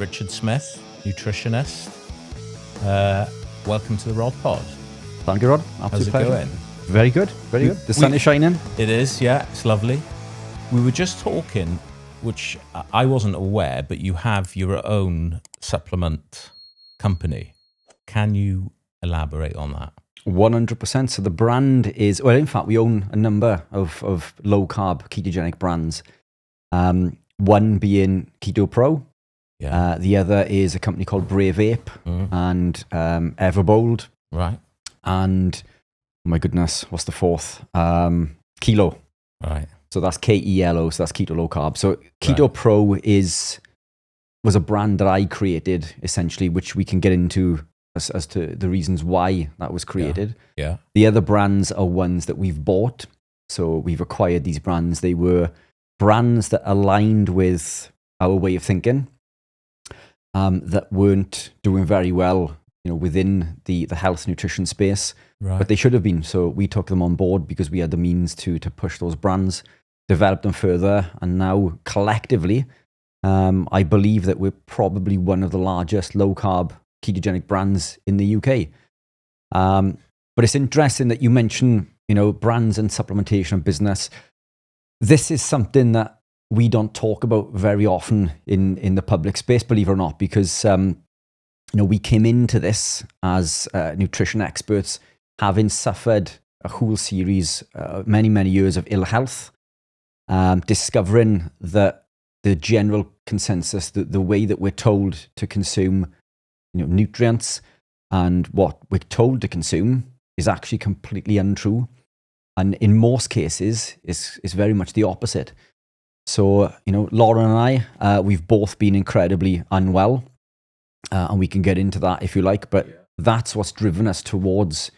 Richard Smith, nutritionist. Welcome to the Rod Pod. Thank you, Rod. How's it going? Very good, very good. The sun is shining. It is, yeah, it's lovely. We were just talking, which I wasn't aware, but you have your own supplement company. Can you elaborate on that? 100%. So the brand is, well, in fact, we own a number of low-carb ketogenic brands. One being Keto Pro. Yeah. The other is a company called Brave Ape and Everbold. Right. And, oh my goodness, what's the fourth? Kilo. Right. So that's Kelo, so that's keto low carb. So Keto Pro was a brand that I created, essentially, which we can get into as to the reasons why that was created. Yeah. The other brands are ones that we've bought. So we've acquired these brands. They were brands that aligned with our way of thinking, that weren't doing very well, within the health nutrition space, but they should have been. So we took them on board because we had the means to push those brands, develop them further, and now collectively, I believe that we're probably one of the largest low-carb ketogenic brands in the UK. But it's interesting that you mention, brands and supplementation and business. This is something that we don't talk about very often in the public space, believe it or not, because we came into this as nutrition experts, having suffered a whole series, many years of ill health, discovering that the general consensus, the way that we're told to consume nutrients and what we're told to consume is actually completely untrue. And in most cases, is very much the opposite. So, Lauren and I, we've both been incredibly unwell, and we can get into that if you like, but that's what's driven us towards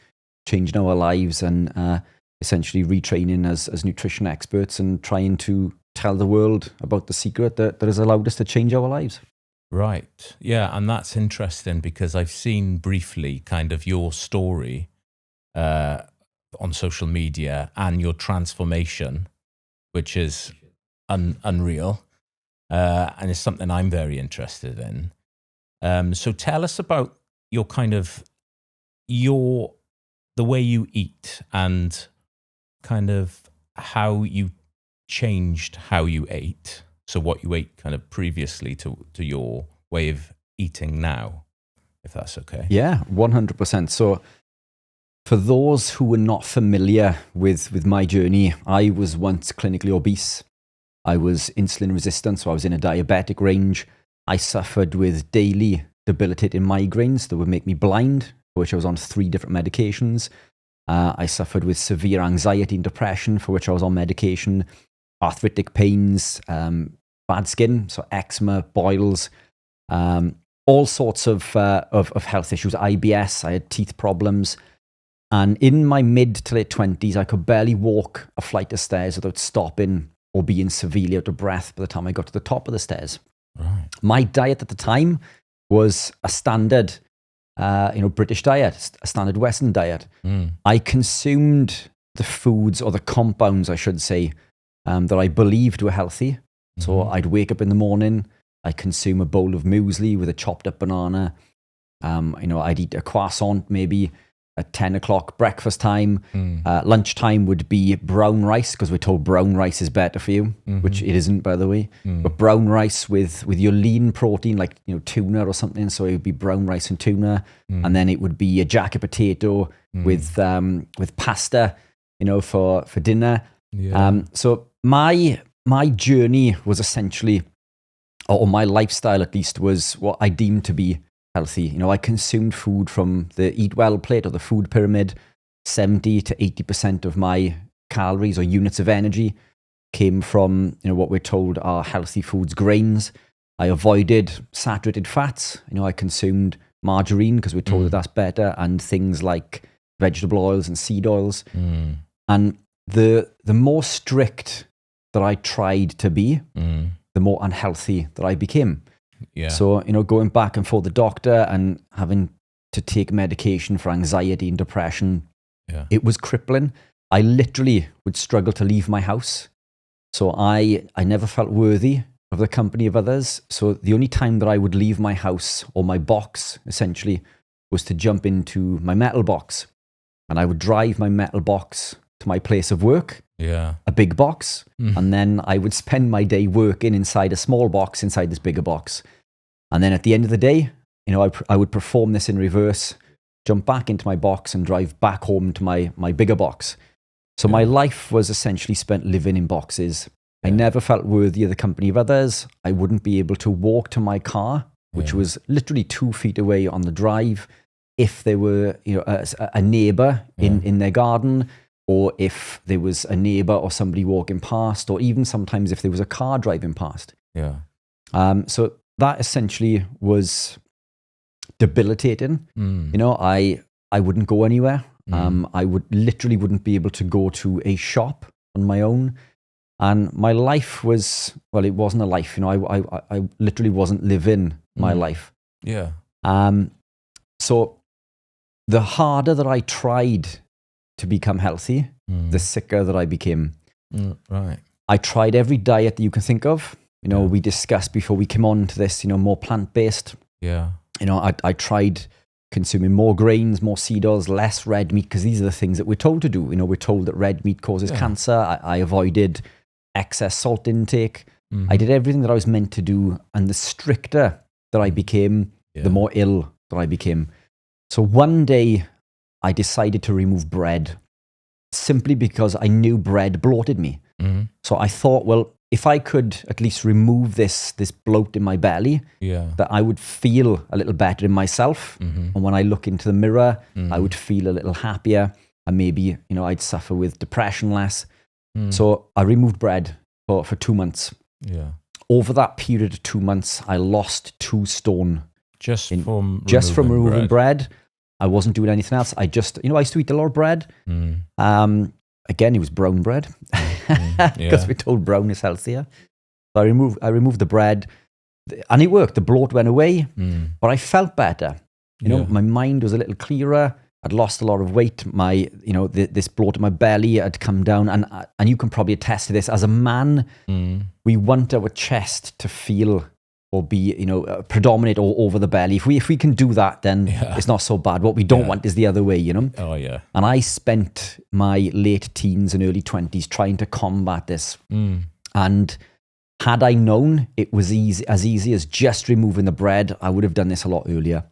changing our lives and essentially retraining as nutrition experts and trying to tell the world about the secret that has allowed us to change our lives. Right. Yeah, and that's interesting because I've seen briefly kind of your story on social media and your transformation, which is unreal, and it's something I'm very interested in. So tell us about your the way you eat and kind of how you changed how you ate. So what you ate kind of previously to your way of eating now, if that's okay. Yeah, 100%. So for those who are not familiar with my journey, I was once clinically obese. I was insulin resistant, so I was in a diabetic range. I suffered with daily debilitating migraines that would make me blind, for which I was on 3 different medications. I suffered with severe anxiety and depression, for which I was on medication, arthritic pains, bad skin, so eczema, boils, all sorts of health issues, IBS. I had teeth problems. And in my mid to late 20s, I could barely walk a flight of stairs without stopping or being severely out of breath by the time I got to the top of the stairs. Right. My diet at the time was a standard, British diet, a standard Western diet. I consumed the foods, or the compounds, I should say, that I believed were healthy. So I'd wake up in the morning, I'd consume a bowl of muesli with a chopped up banana. I'd eat a croissant maybe at 10 o'clock breakfast time. Lunchtime would be brown rice, because we're told brown rice is better for you, which it isn't, by the way. But brown rice with your lean protein, like tuna or something. So it would be brown rice and tuna, and then it would be a jacket potato with pasta, for dinner. Yeah. So my journey was essentially, or my lifestyle at least, was what I deemed to be healthy. I consumed food from the Eat Well plate or the food pyramid. 70 to 80% of my calories or units of energy came from, what we're told are healthy foods, grains. I avoided saturated fats. I consumed margarine because we're told that that's better, and things like vegetable oils and seed oils. And the more strict that I tried to be, the more unhealthy that I became. Yeah. So, going back and forth the doctor and having to take medication for anxiety and depression, it was crippling. I literally would struggle to leave my house. So I never felt worthy of the company of others. So the only time that I would leave my house or my box, essentially, was to jump into my metal box. And I would drive my metal box to my place of work, a big box, and then I would spend my day working inside a small box, inside this bigger box. And then at the end of the day, I would perform this in reverse, jump back into my box and drive back home to my bigger box. So my life was essentially spent living in boxes. I never felt worthy of the company of others. I wouldn't be able to walk to my car, which was literally 2 feet away on the drive, if there were a neighbor in their garden, or if there was a neighbor or somebody walking past, or even sometimes if there was a car driving past. So that essentially was debilitating. I wouldn't go anywhere. I literally wouldn't be able to go to a shop on my own. And my life was, well, it wasn't a life. I literally wasn't living my life. So the harder that I tried to become healthy, the sicker that I became. I tried every diet that you can think of. We discussed before we came on to this, more plant-based. I tried consuming more grains, more seed oils, less red meat, because these are the things that we're told to do. We're told that red meat causes cancer. I avoided excess salt intake. I did everything that I was meant to do. And the stricter that I became, the more ill that I became. So one day I decided to remove bread, simply because I knew bread bloated me. So I thought, well, if I could at least remove this bloat in my belly, that I would feel a little better in myself. And when I look into the mirror, I would feel a little happier, and maybe, I'd suffer with depression less. So I removed bread for 2 months. Over that period of 2 months, I lost 2 stone. Just from removing bread. I wasn't doing anything else. I just, I used to eat a lot of bread. Again, it was brown bread, because we're told brown is healthier. So I removed the bread, and it worked. The bloat went away, but I felt better. My mind was a little clearer. I'd lost a lot of weight. This bloat in my belly had come down, and you can probably attest to this. As a man, we want our chest to feel or be, predominate all over the belly. If we can do that, then it's not so bad. What we don't want is the other way, Oh, yeah. And I spent my late teens and early 20s trying to combat this. And had I known it was as easy as just removing the bread, I would have done this a lot earlier.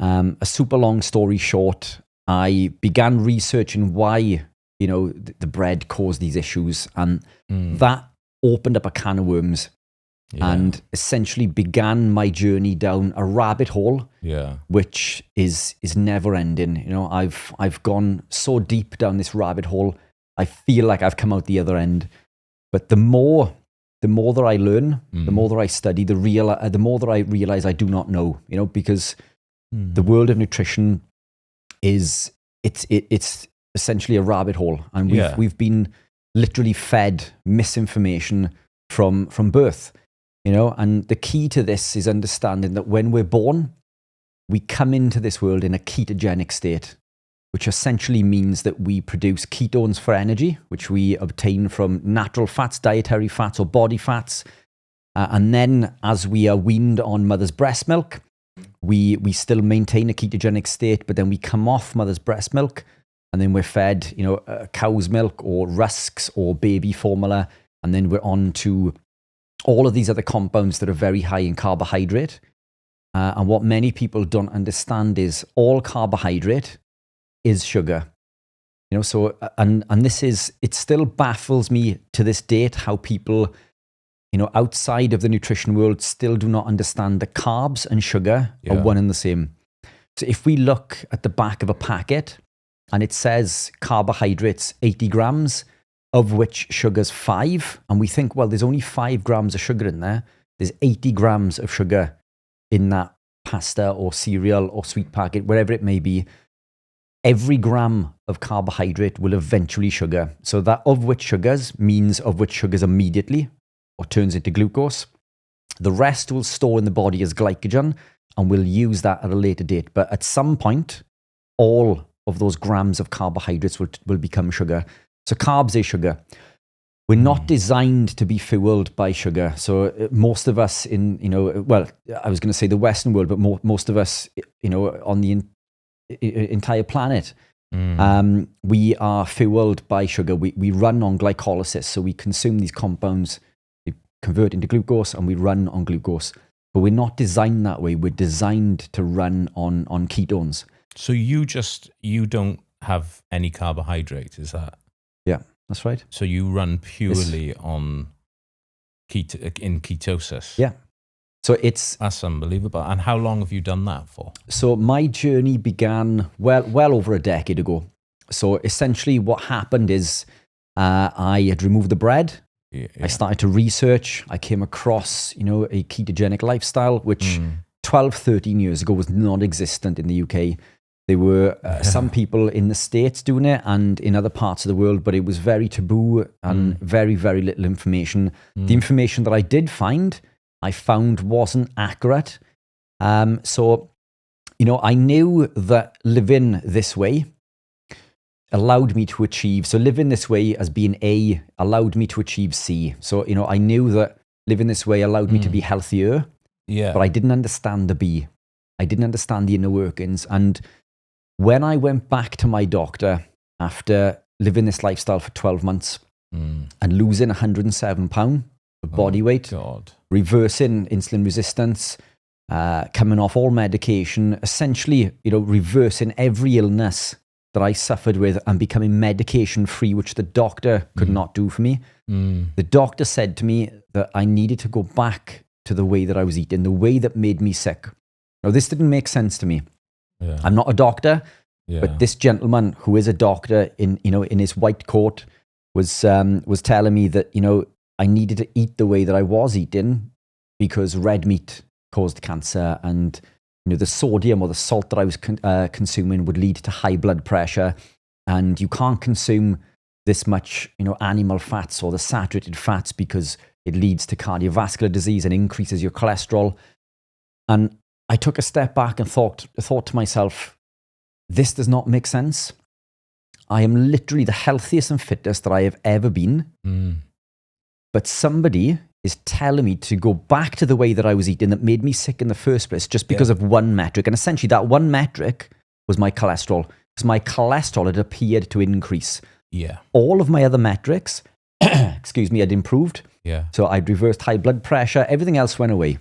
A super long story short, I began researching why, the bread caused these issues. And that opened up a can of worms. And essentially began my journey down a rabbit hole, which is never ending. I've gone so deep down this rabbit hole. I feel like I've come out the other end. But the more that I learn, the more that I study, the more that I realize I do not know. Because the world of nutrition it's essentially a rabbit hole, and we've been literally fed misinformation from birth. And the key to this is understanding that when we're born, we come into this world in a ketogenic state, which essentially means that we produce ketones for energy, which we obtain from natural fats, dietary fats, or body fats. And then as we are weaned on mother's breast milk, we still maintain a ketogenic state, but then we come off mother's breast milk, and then we're fed, cow's milk or rusks or baby formula, and then we're on to all of these other compounds that are very high in carbohydrate. And what many people don't understand is all carbohydrate is sugar. So, and this is, it still baffles me to this date how people, outside of the nutrition world still do not understand that carbs and sugar are one and the same. So if we look at the back of a packet and it says carbohydrates 80 grams, of which sugar's 5, and we think, well, there's only 5 grams of sugar in there. There's 80 grams of sugar in that pasta or cereal or sweet packet, wherever it may be. Every gram of carbohydrate will eventually sugar. So that of which sugars means of which sugars immediately or turns into glucose. The rest will store in the body as glycogen, and we'll use that at a later date. But at some point, all of those grams of carbohydrates will become sugar. So carbs is sugar. we're not designed to be fueled by sugar. So most of us in, well, I was going to say the Western world, but most of us, on the entire planet, we are fueled by sugar. We run on glycolysis. So we consume these compounds, they convert into glucose, and we run on glucose. But we're not designed that way. We're designed to run on ketones. So you don't have any carbohydrate, is that? Yeah, that's right. So you run purely on in ketosis. Yeah. So that's unbelievable. And how long have you done that for? So my journey began well over a decade ago. So essentially what happened is I had removed the bread. Yeah. I started to research. I came across, a ketogenic lifestyle, which 12, 13 years ago was non-existent in the UK. There were some people in the States doing it and in other parts of the world, but it was very taboo and very, very little information. The information that I did find, I found wasn't accurate. So, I knew that living this way allowed me to achieve. So living this way as being A allowed me to achieve C. So, I knew that living this way allowed me to be healthier. Yeah. But I didn't understand the B. I didn't understand the inner workings. And when I went back to my doctor after living this lifestyle for 12 months and losing 107 pounds of body weight, reversing insulin resistance, coming off all medication, essentially, reversing every illness that I suffered with and becoming medication free, which the doctor could not do for me. The doctor said to me that I needed to go back to the way that I was eating, the way that made me sick. Now, this didn't make sense to me. Yeah. I'm not a doctor, but this gentleman who is a doctor in his white coat was telling me that, I needed to eat the way that I was eating because red meat caused cancer, and the sodium or the salt that I was consuming would lead to high blood pressure, and you can't consume this much animal fats or the saturated fats because it leads to cardiovascular disease and increases your cholesterol. And I took a step back and thought to myself, this does not make sense. I am literally the healthiest and fittest that I have ever been. But somebody is telling me to go back to the way that I was eating that made me sick in the first place just because of one metric. And essentially that one metric was my cholesterol. Because my cholesterol had appeared to increase. Yeah. All of my other metrics, had improved. Yeah. So I'd reversed high blood pressure. Everything else went away.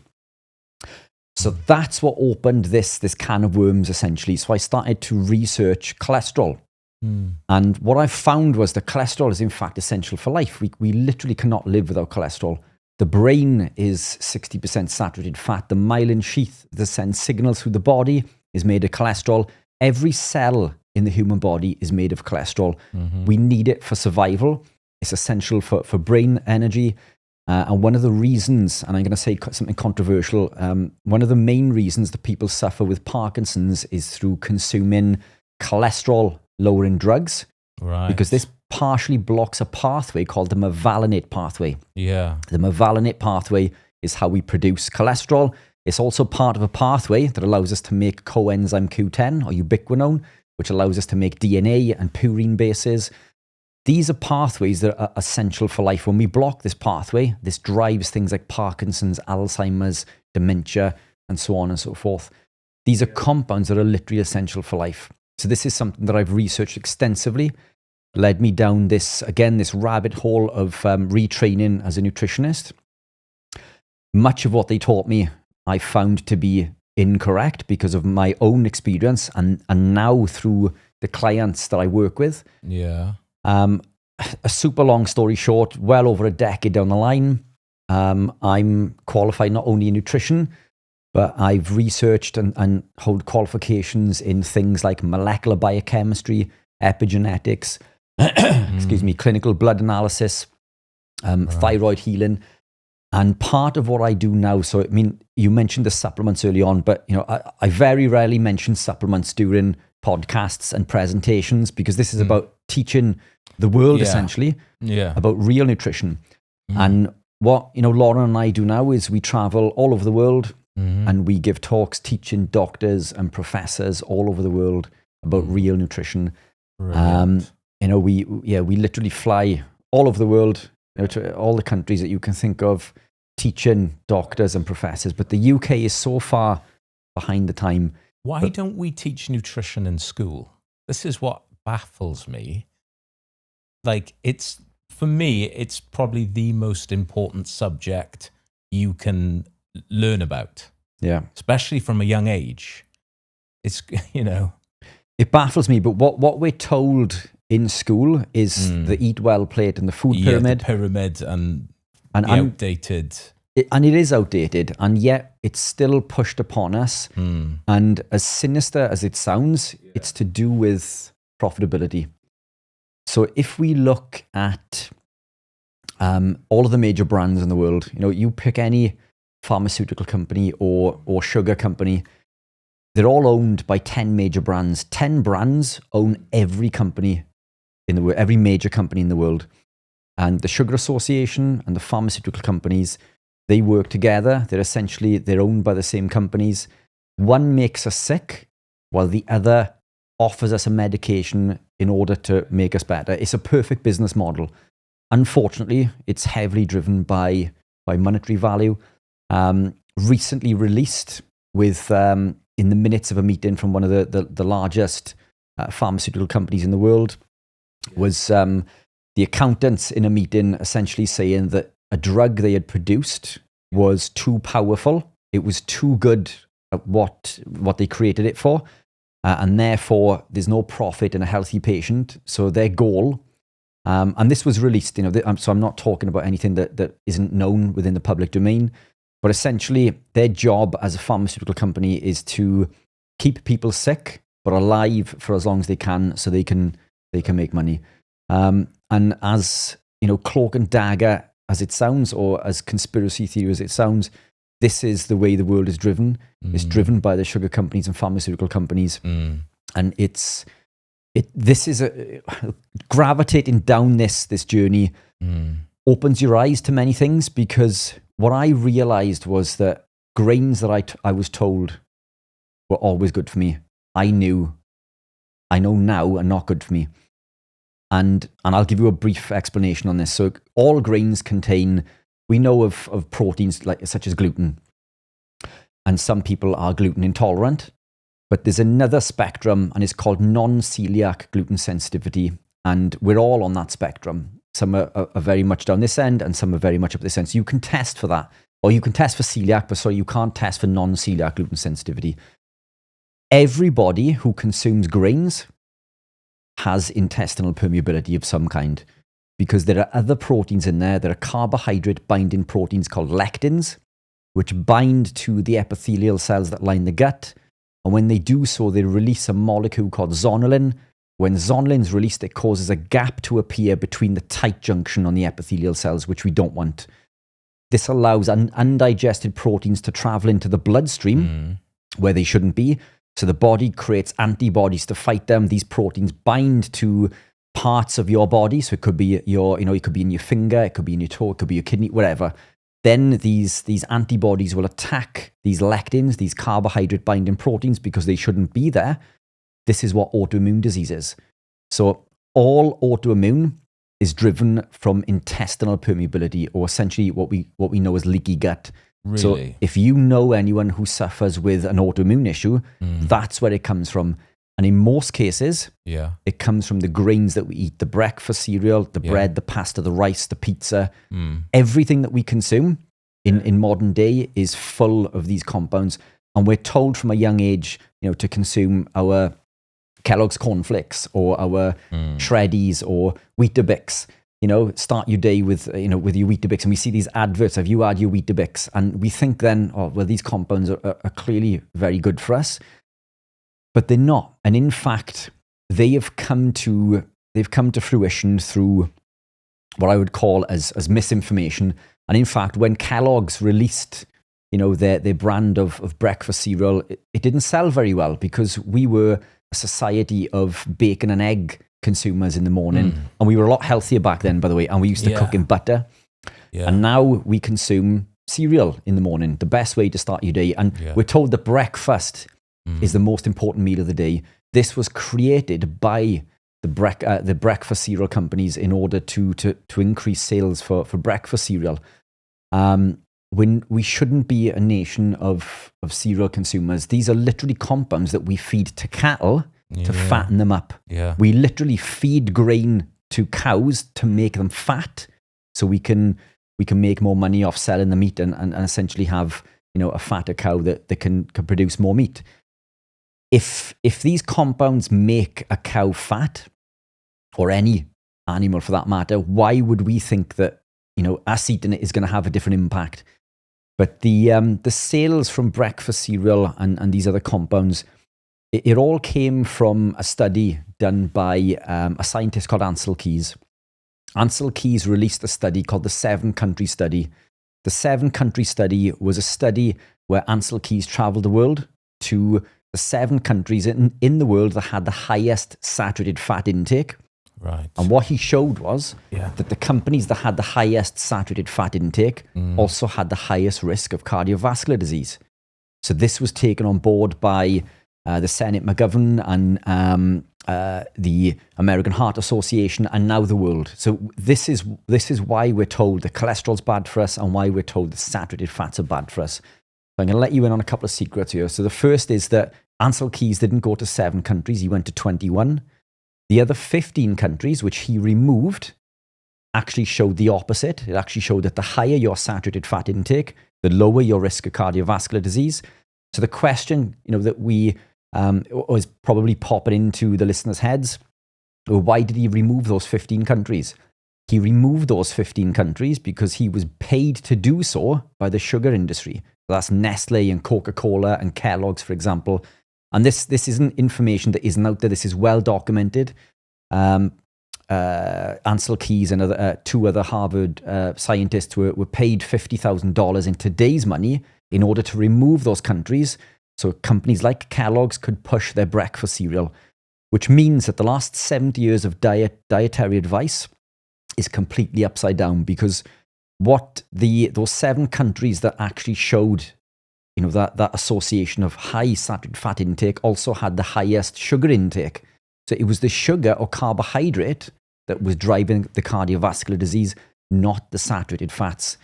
So that's what opened this can of worms, essentially. So I started to research cholesterol. And what I found was that cholesterol is in fact essential for life. We literally cannot live without cholesterol. The brain is 60% saturated fat. The myelin sheath that sends signals through the body is made of cholesterol. Every cell in the human body is made of cholesterol. We need it for survival. It's essential for brain energy. And one of the reasons, and I'm going to say something controversial, one of the main reasons that people suffer with Parkinson's is through consuming cholesterol-lowering drugs. Right. Because this partially blocks a pathway called the mevalonate pathway. Yeah. The mevalonate pathway is how we produce cholesterol. It's also part of a pathway that allows us to make coenzyme Q10 or ubiquinone, which allows us to make DNA and purine bases. These are pathways that are essential for life. When we block this pathway, this drives things like Parkinson's, Alzheimer's, dementia, and so on and so forth. These are compounds that are literally essential for life. So this is something that I've researched extensively, led me down this rabbit hole of retraining as a nutritionist. Much of what they taught me, I found to be incorrect because of my own experience and now through the clients that I work with. Yeah. A super long story short, well over a decade down the line, I'm qualified not only in nutrition, but I've researched and hold qualifications in things like molecular biochemistry, epigenetics, clinical blood analysis, thyroid healing. And part of what I do now, so I mean, you mentioned the supplements early on, but I very rarely mention supplements during podcasts and presentations because this is about teaching the world essentially about real nutrition. And what Lauren and I do now is we travel all over the world and we give talks teaching doctors and professors all over the world about real nutrition. We literally fly all over the world to all the countries that you can think of teaching doctors and professors, but the UK is so far behind the time. Why don't we teach nutrition in school? This is what baffles me. Like, for me, it's probably the most important subject you can learn about. Yeah. Especially from a young age. It's, It baffles me, but what we're told in school is the eat well plate and the food pyramid. The pyramid and outdated. And it is outdated, and yet it's still pushed upon us. And as sinister as it sounds, it's to do with profitability. So if we look at all of the major brands in the world, you pick any pharmaceutical company or sugar company, they're all owned by 10 major brands. 10 brands own every company in the world, every major company in the world. And the Sugar Association and the pharmaceutical companies, they work together. They're owned by the same companies. One makes us sick, while the other offers us a medication in order to make us better. It's a perfect business model. Unfortunately, it's heavily driven by monetary value. Recently released with in the minutes of a meeting from one of the largest pharmaceutical companies in the world, was the accountants in a meeting essentially saying that a drug they had produced was too powerful. It was too good at what they created it for. And therefore, there's no profit in a healthy patient. So their goal, and this was released, so I'm not talking about anything that isn't known within the public domain, but essentially their job as a pharmaceutical company is to keep people sick, but alive for as long as they can, so they can make money. And as, cloak and dagger as it sounds, or as conspiracy theory as it sounds, this is the way the world is driven. It's driven by the sugar companies and pharmaceutical companies. And this is gravitating down this journey opens your eyes to many things, because what I realized was that grains that I was told were always good for me, I know now are not good for me. And I'll give you a brief explanation on this. So all grains contain, we know of proteins such as gluten, and some people are gluten intolerant, but there's another spectrum, and it's called non-celiac gluten sensitivity, and we're all on that spectrum. Some are very much down this end, and some are very much up this end. So you can test for that, or you can test for celiac, but you can't test for non-celiac gluten sensitivity. Everybody who consumes grains has intestinal permeability of some kind, because there are other proteins in there. There are carbohydrate binding proteins called lectins, which bind to the epithelial cells that line the gut. And when they do so, they release a molecule called zonulin. When zonulin is released, it causes a gap to appear between the tight junction on the epithelial cells, which we don't want. This allows undigested proteins to travel into the bloodstream where they shouldn't be. So the body creates antibodies to fight them. These proteins bind to parts of your body. So it could be it could be in your finger, it could be in your toe, it could be your kidney, whatever. Then these antibodies will attack these lectins, these carbohydrate binding proteins, because they shouldn't be there. This is what autoimmune disease is. So all autoimmune is driven from intestinal permeability, or essentially what we know as leaky gut. Really? So if you know anyone who suffers with an autoimmune issue, that's where it comes from. And in most cases, it comes from the grains that we eat, the breakfast cereal, the bread, the pasta, the rice, the pizza. Everything that we consume in modern day is full of these compounds. And we're told from a young age, to consume our Kellogg's cornflakes or our Shreddies or Weetabix. Start your day with your Weetabix, and we see these adverts of you had your Weetabix, and we think then, these compounds are clearly very good for us, but they're not. And in fact, they've come to fruition through what I would call as misinformation. And in fact, when Kellogg's released, their brand of breakfast cereal, it didn't sell very well, because we were a society of bacon and egg consumers in the morning, and we were a lot healthier back then, by the way, and we used to cook in butter, and now we consume cereal in the morning, the best way to start your day. And we're told that breakfast is the most important meal of the day. This was created by the breakfast cereal companies in order to increase sales for breakfast cereal. When we shouldn't be a nation of cereal consumers. These are literally compounds that we feed to cattle to fatten them up. Yeah. We literally feed grain to cows to make them fat, so we can make more money off selling the meat and essentially have, you know, a fatter cow that can produce more meat. If these compounds make a cow fat, or any animal for that matter, why would we think that, you know, us eating it is going to have a different impact? But the sales from breakfast cereal and these other compounds, it all came from a study done by a scientist called Ansel Keys. Ansel Keys released a study called the 7-country study. The 7-country study was a study where Ansel Keys traveled the world to the 7 countries in the world that had the highest saturated fat intake. Right. And what he showed was that the companies that had the highest saturated fat intake also had the highest risk of cardiovascular disease. So this was taken on board by the Senate McGovern and the American Heart Association, and now the world. So this is why we're told that cholesterol's bad for us and why we're told that saturated fats are bad for us. So I'm going to let you in on a couple of secrets here. So the first is that Ansel Keys didn't go to 7 countries. He went to 21. The other 15 countries, which he removed, actually showed the opposite. It actually showed that the higher your saturated fat intake, the lower your risk of cardiovascular disease. So the question, you know, that we was probably popping into the listeners' heads, well, why did he remove those 15 countries? He removed those 15 countries because he was paid to do so by the sugar industry. That's Nestle and Coca-Cola and Kellogg's, for example. And this isn't information that isn't out there. This is well documented. Ansel Keys and 2 other Harvard scientists were paid $50,000 in today's money in order to remove those countries, so companies like Kellogg's could push their breakfast cereal, which means that the last 70 years of dietary advice is completely upside down, because what those 7 countries that actually showed, you know, that association of high saturated fat intake also had the highest sugar intake. So it was the sugar or carbohydrate that was driving the cardiovascular disease, not the saturated fats.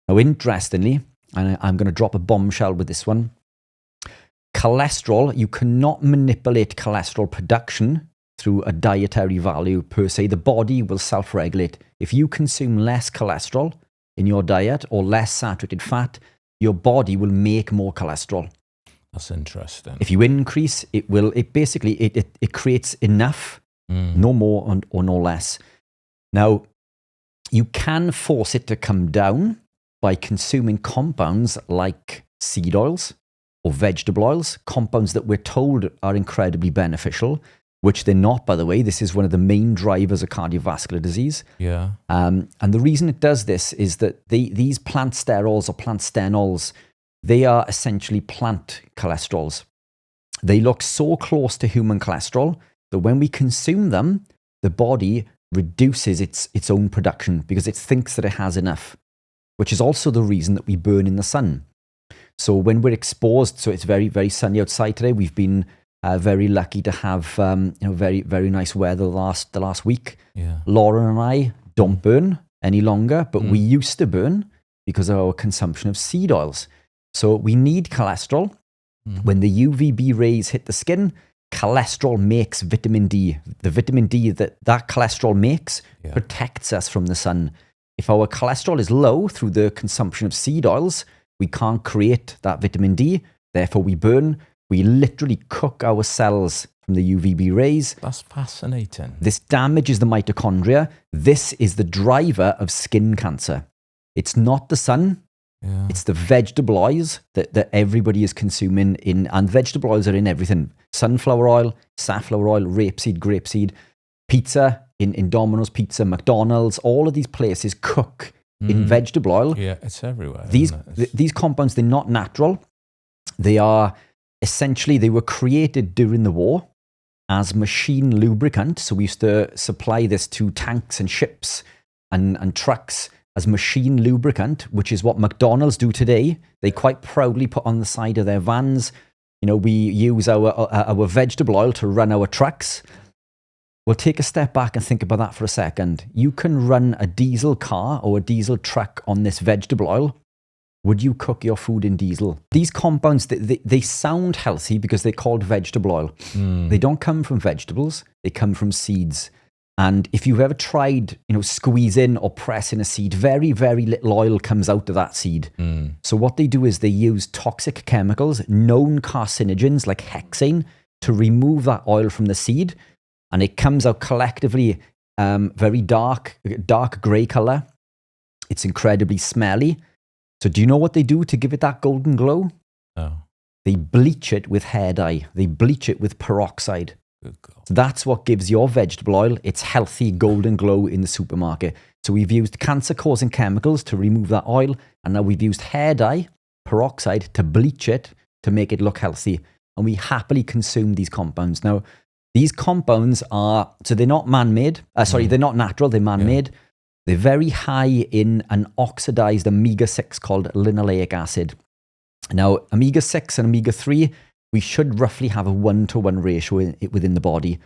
Now, interestingly, and I'm going to drop a bombshell with this one, cholesterol, you cannot manipulate cholesterol production through a dietary value per se. The body will self-regulate. If you consume less cholesterol in your diet or less saturated fat, your body will make more cholesterol. That's interesting. If you increase, it creates enough, no more or no less. Now, you can force it to come down by consuming compounds like seed oils or vegetable oils, compounds that we're told are incredibly beneficial, which they're not, by the way. This is one of the main drivers of cardiovascular disease. Yeah. And the reason it does this is that these plant sterols or plant stenols, they are essentially plant cholesterols. They look so close to human cholesterol that when we consume them, the body reduces its own production because it thinks that it has enough, which is also the reason that we burn in the sun. So when we're exposed, so it's very, very sunny outside today. We've been very lucky to have very, very nice weather the last week. Yeah. Lauren and I don't burn any longer, but we used to burn because of our consumption of seed oils. So we need cholesterol. When the UVB rays hit the skin, cholesterol makes vitamin D. The vitamin D that cholesterol makes protects us from the sun. If our cholesterol is low through the consumption of seed oils, we can't create that vitamin D. Therefore, we burn. We literally cook our cells from the UVB rays. That's fascinating. This damages the mitochondria. This is the driver of skin cancer. It's not the sun. Yeah. It's the vegetable oils that everybody is consuming and vegetable oils are in everything. Sunflower oil, safflower oil, rapeseed, grapeseed, pizza, in Domino's Pizza, McDonald's, all of these places cook in vegetable oil. Yeah, it's everywhere. These compounds, they're not natural. They are essentially, they were created during the war as machine lubricant. So we used to supply this to tanks and ships and trucks as machine lubricant, which is what McDonald's do today. They quite proudly put on the side of their vans, you know, we use our vegetable oil to run our trucks. Well, take a step back and think about that for a second. You can run a diesel car or a diesel truck on this vegetable oil. Would you cook your food in diesel? These compounds, they sound healthy because they're called vegetable oil. They don't come from vegetables. They come from seeds. And if you've ever tried, squeezing or pressing a seed, very, very little oil comes out of that seed. So what they do is they use toxic chemicals, known carcinogens like hexane, to remove that oil from the seed. And it comes out collectively very dark grey color. It's incredibly smelly. So do you know what they do to give it that golden glow? Oh. They bleach it with hair dye. They bleach it with peroxide. Good God. So that's what gives your vegetable oil its healthy golden glow in the supermarket. So we've used cancer-causing chemicals to remove that oil. And now we've used hair dye, peroxide, to bleach it, to make it look healthy. And we happily consume these compounds. Now, these compounds they're not man-made. They're not natural, they're man-made. Yeah. They're very high in an oxidized omega-6 called linoleic acid. Now, omega-6 and omega-3, we should roughly have a 1-to-1 ratio within the body.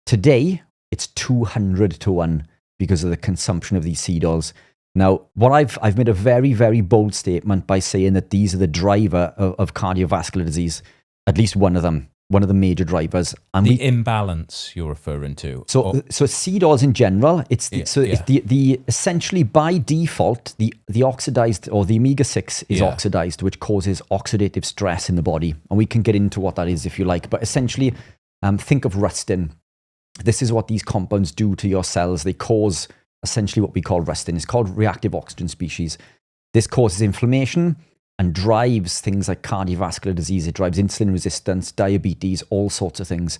Today, it's 200-to-1 because of the consumption of these seed oils. Now, I've made a very, very bold statement by saying that these are the driver of cardiovascular disease, at least one of them. One of the major drivers. And the imbalance you're referring to. So seed oils in general, it's the essentially by default, the oxidized or the omega-6 is oxidized, which causes oxidative stress in the body. And we can get into what that is if you like. But essentially, think of rusting. This is what these compounds do to your cells. They cause essentially what we call rusting. It's called reactive oxygen species. This causes inflammation and drives things like cardiovascular disease. It drives insulin resistance, diabetes, all sorts of things.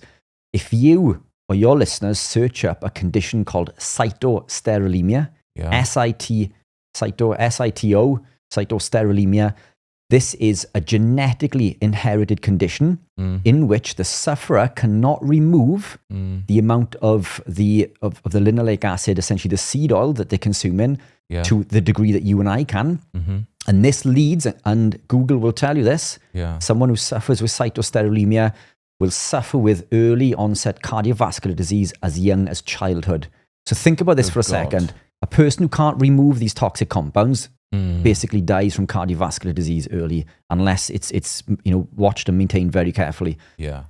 If you or your listeners search up a condition called cytosterolemia, cytosterolemia, this is a genetically inherited condition in which the sufferer cannot remove the amount of the linoleic acid, essentially the seed oil that they're consuming, to the degree that you and I can. And this leads, and Google will tell you this, someone who suffers with cytosterolemia will suffer with early onset cardiovascular disease as young as childhood. So think about this for a second. A person who can't remove these toxic compounds basically dies from cardiovascular disease early, unless it's watched and maintained very carefully. Yeah.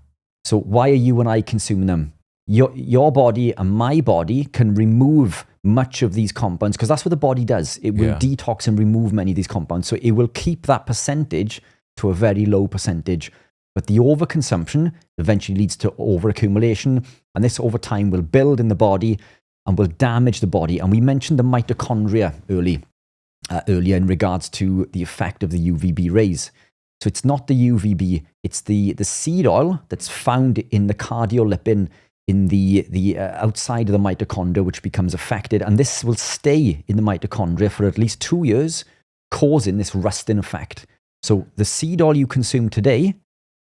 So why are you and I consuming them? Your body and my body can remove much of these compounds because that's what the body does. It will detox and remove many of these compounds. So it will keep that percentage to a very low percentage. But the overconsumption eventually leads to overaccumulation. And this over time will build in the body and will damage the body. And we mentioned the mitochondria earlier in regards to the effect of the UVB rays. So it's not the UVB, it's the seed oil that's found in the cardiolipin in the outside of the mitochondria, which becomes affected. And this will stay in the mitochondria for at least 2 years, causing this rusting effect. So the seed oil you consume today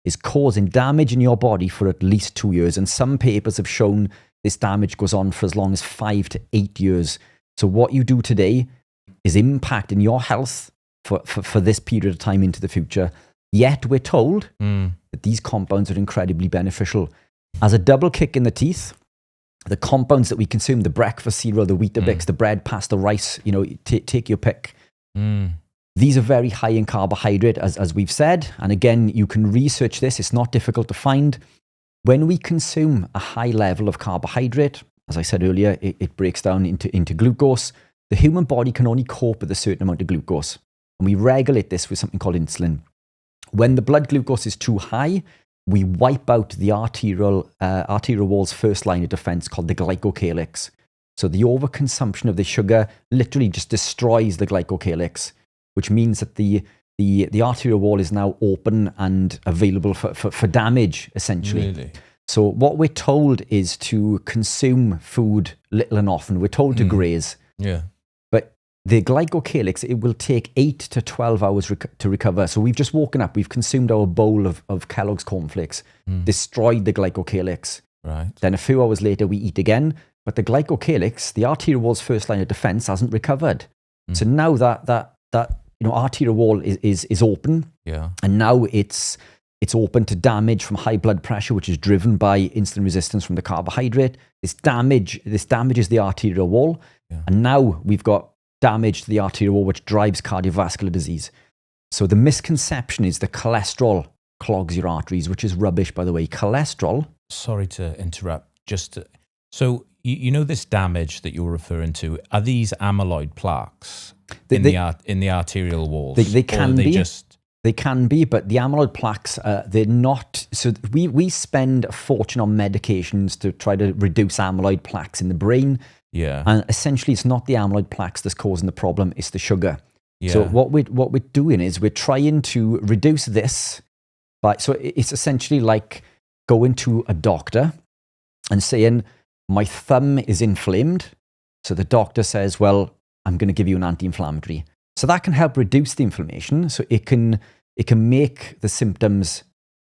is causing damage in your body for at least 2 years. And some papers have shown this damage goes on for as long as 5 to 8 years. So what you do today is impacting your health for this period of time into the future. Yet we're told that these compounds are incredibly beneficial. As a double kick in the teeth, the compounds that we consume, the breakfast cereal, the Weetabix, the bread, pasta, rice, take your pick. These are very high in carbohydrate, as we've said. And again, you can research this. It's not difficult to find. When we consume a high level of carbohydrate, as I said earlier, it breaks down into glucose. The human body can only cope with a certain amount of glucose. And we regulate this with something called insulin. When the blood glucose is too high, we wipe out the arterial wall's first line of defense called the glycocalyx. So the overconsumption of the sugar literally just destroys the glycocalyx, which means that the arterial wall is now open and available for damage, essentially. Really? So what we're told is to consume food little and often. We're told to graze. Yeah. But the glycocalyx, it will take 8 to 12 hours to recover. So we've just woken up. We've consumed our bowl of Kellogg's cornflakes, destroyed the glycocalyx. Right. Then a few hours later, we eat again. But the glycocalyx, the arterial wall's first line of defense, hasn't recovered. So now that arterial wall is open. Yeah. And now it's It's open to damage from high blood pressure, which is driven by insulin resistance from the carbohydrate. This damages the arterial wall. Yeah. And now we've got damage to the arterial wall, which drives cardiovascular disease. So the misconception is the cholesterol clogs your arteries, which is rubbish, by the way. Cholesterol. Sorry to interrupt. So you know this damage that you're referring to, are these amyloid plaques in the arterial walls? They can be. They can be, but the amyloid plaques, they're not. So we spend a fortune on medications to try to reduce amyloid plaques in the brain. Yeah. And essentially, it's not the amyloid plaques that's causing the problem, it's the sugar. Yeah. So what we're doing is we're trying to reduce this. So it's essentially like going to a doctor and saying, my thumb is inflamed. So the doctor says, well, I'm going to give you an anti-inflammatory. So that can help reduce the inflammation. So it can make the symptoms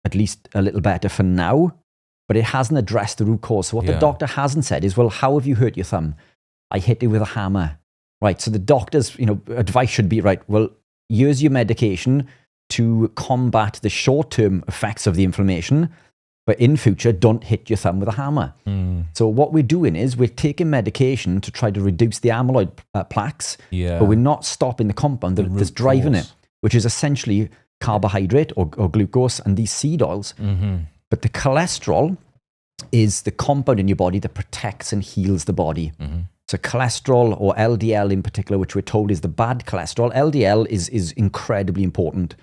at least a little better for now, but it hasn't addressed the root cause. So what the doctor hasn't said is, well, how have you hurt your thumb? I hit it with a hammer. Right. So the doctor's advice should be, right, well, use your medication to combat the short-term effects of the inflammation, but in future, don't hit your thumb with a hammer. So what we're doing is we're taking medication to try to reduce the amyloid plaques, but we're not stopping the compound that's driving it, which is essentially carbohydrate or glucose and these seed oils. But the cholesterol is the compound in your body that protects and heals the body. So cholesterol, or LDL in particular, which we're told is the bad cholesterol, LDL is incredibly important.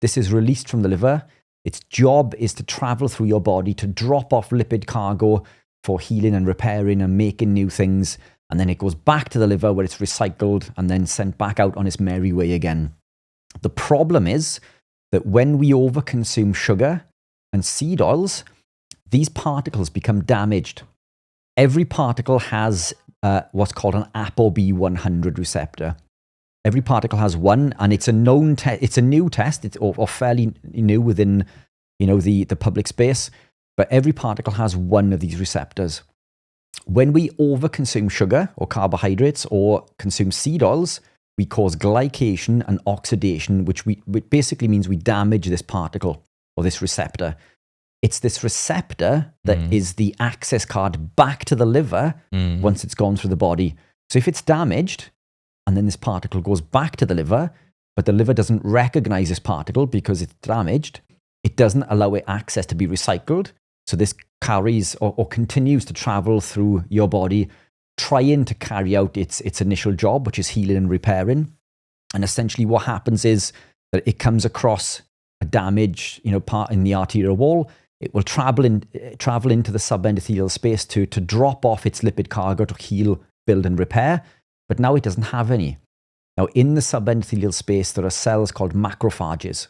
This is released from the liver. Its job is to travel through your body to drop off lipid cargo for healing and repairing and making new things. And then it goes back to the liver where it's recycled and then sent back out on its merry way again. The problem is that when we overconsume sugar and seed oils, these particles become damaged. Every particle has what's called an ApoB100 receptor. Every particle has one, and it's a known it's a new test, or fairly new within the public space, but every particle has one of these receptors. When we overconsume sugar or carbohydrates or consume seed oils, we cause glycation and oxidation, which basically means we damage this particle or this receptor. It's this receptor that is the access card back to the liver once it's gone through the body. So if it's damaged, and then this particle goes back to the liver, but the liver doesn't recognize this particle because it's damaged, it doesn't allow it access to be recycled. So this carries or continues to travel through your body, trying to carry out its initial job, which is healing and repairing. And essentially what happens is that it comes across a damaged part in the arterial wall. It will travel into the subendothelial space to drop off its lipid cargo to heal, build, and repair. But now it doesn't have any. Now, in the subendothelial space, there are cells called macrophages.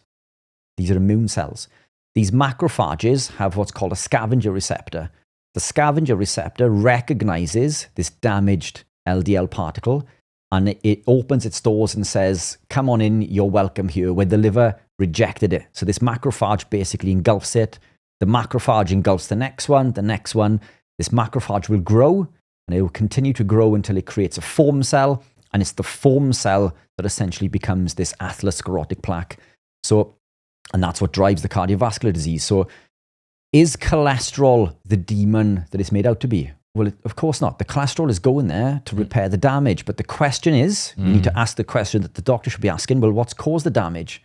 These are immune cells. These macrophages have what's called a scavenger receptor. The scavenger receptor recognizes this damaged LDL particle, and it opens its doors and says, come on in, you're welcome here, where the liver rejected it. So this macrophage basically engulfs it. The macrophage engulfs the next one. This macrophage will grow, and it will continue to grow until it creates a form cell, and it's the form cell that essentially becomes this atherosclerotic plaque. And that's what drives the cardiovascular disease. So is cholesterol the demon that it's made out to be? Well, of course not. The cholesterol is going there to repair the damage. But the question is, you need to ask the question that the doctor should be asking, well, what's caused the damage?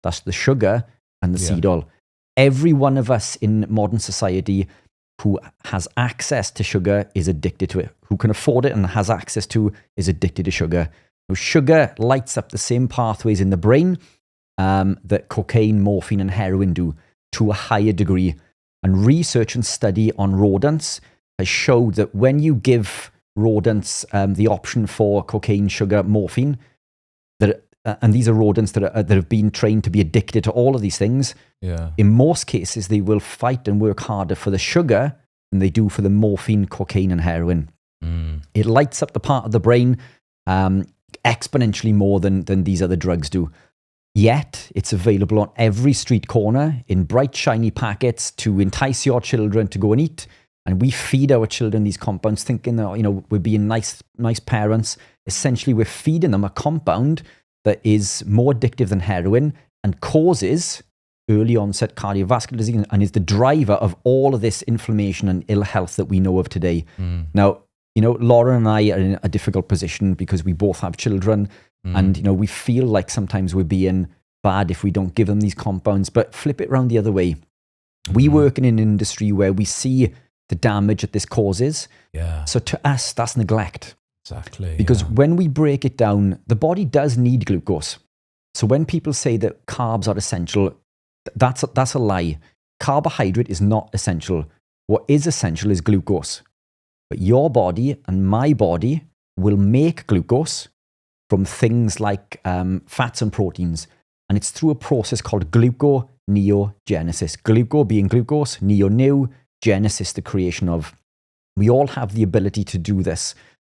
That's the sugar and the seed oil. Every one of us in modern society who has access to sugar is addicted to it. Who can afford it and has access to is addicted to sugar. Now, sugar lights up the same pathways in the brain that cocaine, morphine, and heroin do to a higher degree. And research and study on rodents has showed that when you give rodents the option for cocaine, sugar, morphine, and these are rodents that have been trained to be addicted to all of these things. Yeah. In most cases, they will fight and work harder for the sugar than they do for the morphine, cocaine, and heroin. It lights up the part of the brain exponentially more than these other drugs do. Yet, it's available on every street corner in bright, shiny packets to entice your children to go and eat. And we feed our children these compounds thinking that, we're being nice parents. Essentially, we're feeding them a compound that is more addictive than heroin and causes early onset cardiovascular disease and is the driver of all of this inflammation and ill health that we know of today. Now, Lauren and I are in a difficult position because we both have children, and we feel like sometimes we're being bad if we don't give them these compounds. But flip it around the other way. We work in an industry where we see the damage that this causes. Yeah. So to us, that's neglect. Exactly. Because when we break it down, the body does need glucose. So when people say that carbs are essential, that's a lie. Carbohydrate is not essential. What is essential is glucose. But your body and my body will make glucose from things like fats and proteins. And it's through a process called gluconeogenesis. Gluco being glucose, neo new, genesis the creation of. We all have the ability to do this.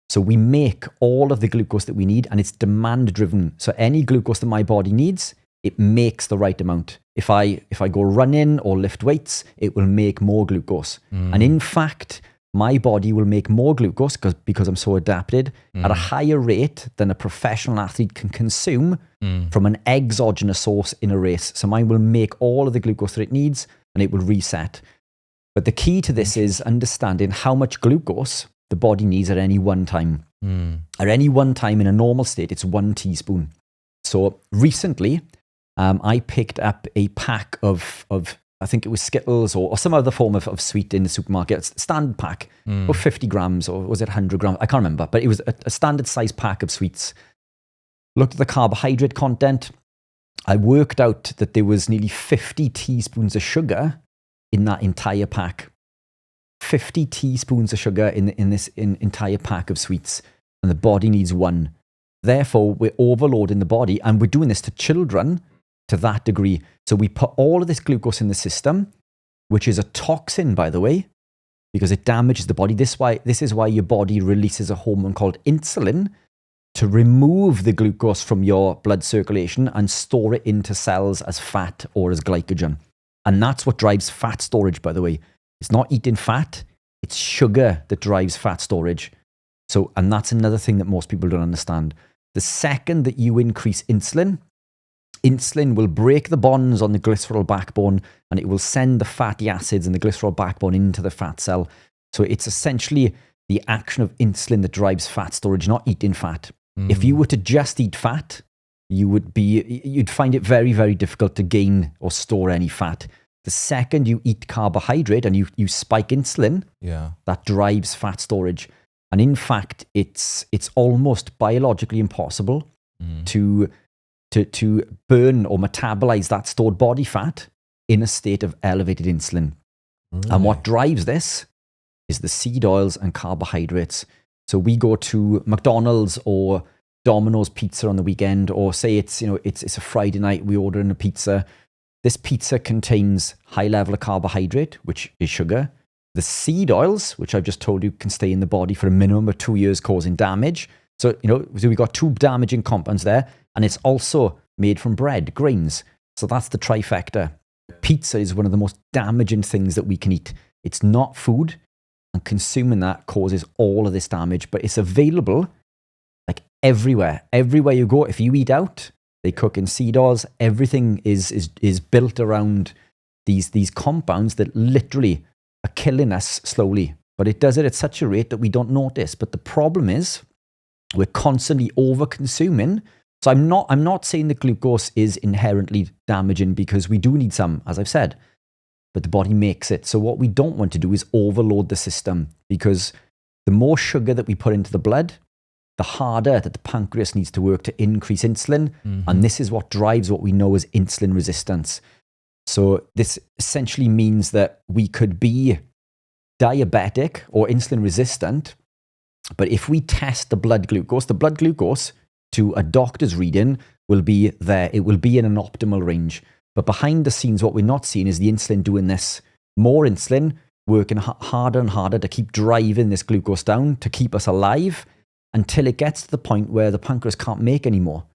So we make all of the glucose that we need, and it's demand driven. So any glucose that my body needs, it makes the right amount. If I go running or lift weights, it will make more glucose. And in fact, my body will make more glucose because I'm so adapted at a higher rate than a professional athlete can consume from an exogenous source in a race. So mine will make all of the glucose that it needs, and it will reset. But the key to this is understanding how much glucose the body needs at any one time. At any one time in a normal state, it's 1 teaspoon. So recently, I picked up a pack of I think it was Skittles or some other form of sweet in the supermarket. It's a standard pack, or 50 grams, or was it 100 grams? I can't remember, but it was a standard size pack of sweets. Looked at the carbohydrate content. I worked out that there was nearly 50 teaspoons of sugar in that entire pack. 50 teaspoons of sugar in this entire pack of sweets, and the body needs 1. Therefore, we're overloading the body, and we're doing this to children to that degree. So we put all of this glucose in the system, which is a toxin, by the way, because it damages the body. This is why your body releases a hormone called insulin to remove the glucose from your blood circulation and store it into cells as fat or as glycogen. And that's what drives fat storage, by the way. It's not eating fat, it's sugar that drives fat storage. So, and that's another thing that most people don't understand. The second that you increase insulin will break the bonds on the glycerol backbone, and it will send the fatty acids and the glycerol backbone into the fat cell. So it's essentially the action of insulin that drives fat storage, not eating fat. If you were to just eat fat, you'd find it very, very difficult to gain or store any fat. The second you eat carbohydrate and you spike insulin, that drives fat storage. And in fact, it's almost biologically impossible to burn or metabolize that stored body fat in a state of elevated insulin. Really? And what drives this is the seed oils and carbohydrates. So we go to McDonald's or Domino's pizza on the weekend, or say it's a Friday night, we order in a pizza. This pizza contains high level of carbohydrate, which is sugar. The seed oils, which I've just told you can stay in the body for a minimum of 2 years, causing damage. So we got 2 damaging compounds there, and it's also made from bread, grains. So that's the trifecta. Pizza is one of the most damaging things that we can eat. It's not food, and consuming that causes all of this damage, but it's available like everywhere. Everywhere you go, if you eat out, they cook in seed oils. Everything is built around these compounds that literally are killing us slowly. But it does it at such a rate that we don't notice. But the problem is we're constantly over-consuming. So I'm not saying that glucose is inherently damaging, because we do need some, as I've said, but the body makes it. So what we don't want to do is overload the system, because the more sugar that we put into the blood, the harder that the pancreas needs to work to increase insulin. And this is what drives what we know as insulin resistance. So this essentially means that we could be diabetic or insulin resistant, but if we test the blood glucose to a doctor's reading will be there. It will be in an optimal range. But behind the scenes, what we're not seeing is the insulin doing this. More insulin, working harder and harder to keep driving this glucose down, to keep us alive, until it gets to the point where the pancreas can't make anymore.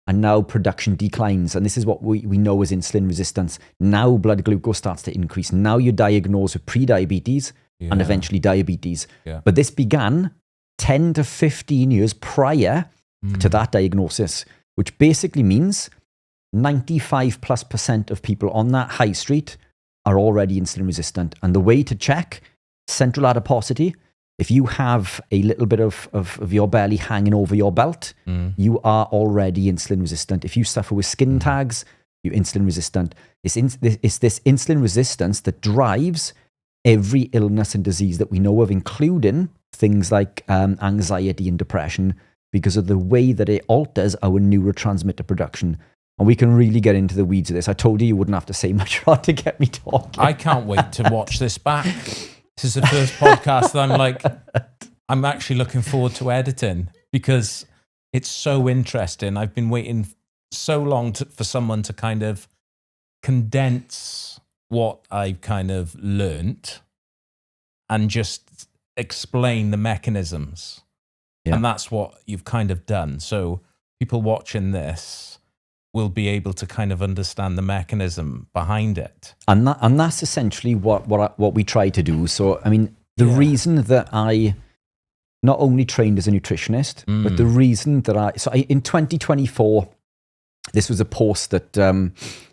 And now production declines. And this is what we know as insulin resistance. Now blood glucose starts to increase. Now you're diagnosed with pre-diabetes and eventually diabetes. But this began 10 to 15 years prior to that diagnosis, which basically means 95%+ of people on that high street are already insulin resistant. And the way to check central adiposity, if you have a little bit of your belly hanging over your belt, you are already insulin resistant. If you suffer with skin tags, you're insulin resistant. It's this insulin resistance that drives every illness and disease that we know of, including things like anxiety and depression, because of the way that it alters our neurotransmitter production. And we can really get into the weeds of this. I told you wouldn't have to say much Rod, to get me talking. I can't wait to watch this back. This is the first podcast that I'm actually looking forward to editing, because it's so interesting. I've been waiting so long for someone to kind of condense what I've kind of learnt and just explain the mechanisms. Yeah. And that's what you've kind of done. So people watching this will be able to kind of understand the mechanism behind it. And that's essentially what we try to do. So, I mean, the reason that I not only trained as a nutritionist, but the reason that in 2024, this was a post that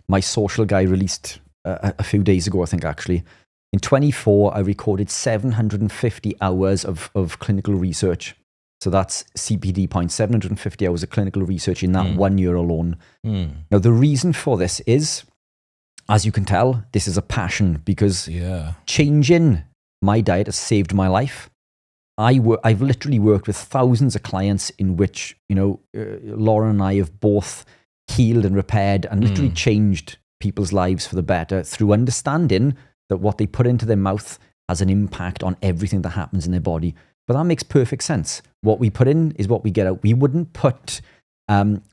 my social guy released a few days ago, I think, actually. In 24, I recorded 750 hours of clinical research. So that's CPD points, 750 hours of clinical research in that 1 year alone. Now, the reason for this is, as you can tell, this is a passion, because changing my diet has saved my life. I've literally worked with thousands of clients in which, Lauren and I have both healed and repaired and literally changed people's lives for the better through understanding that what they put into their mouth has an impact on everything that happens in their body. But that makes perfect sense. What we put in is what we get out. We wouldn't put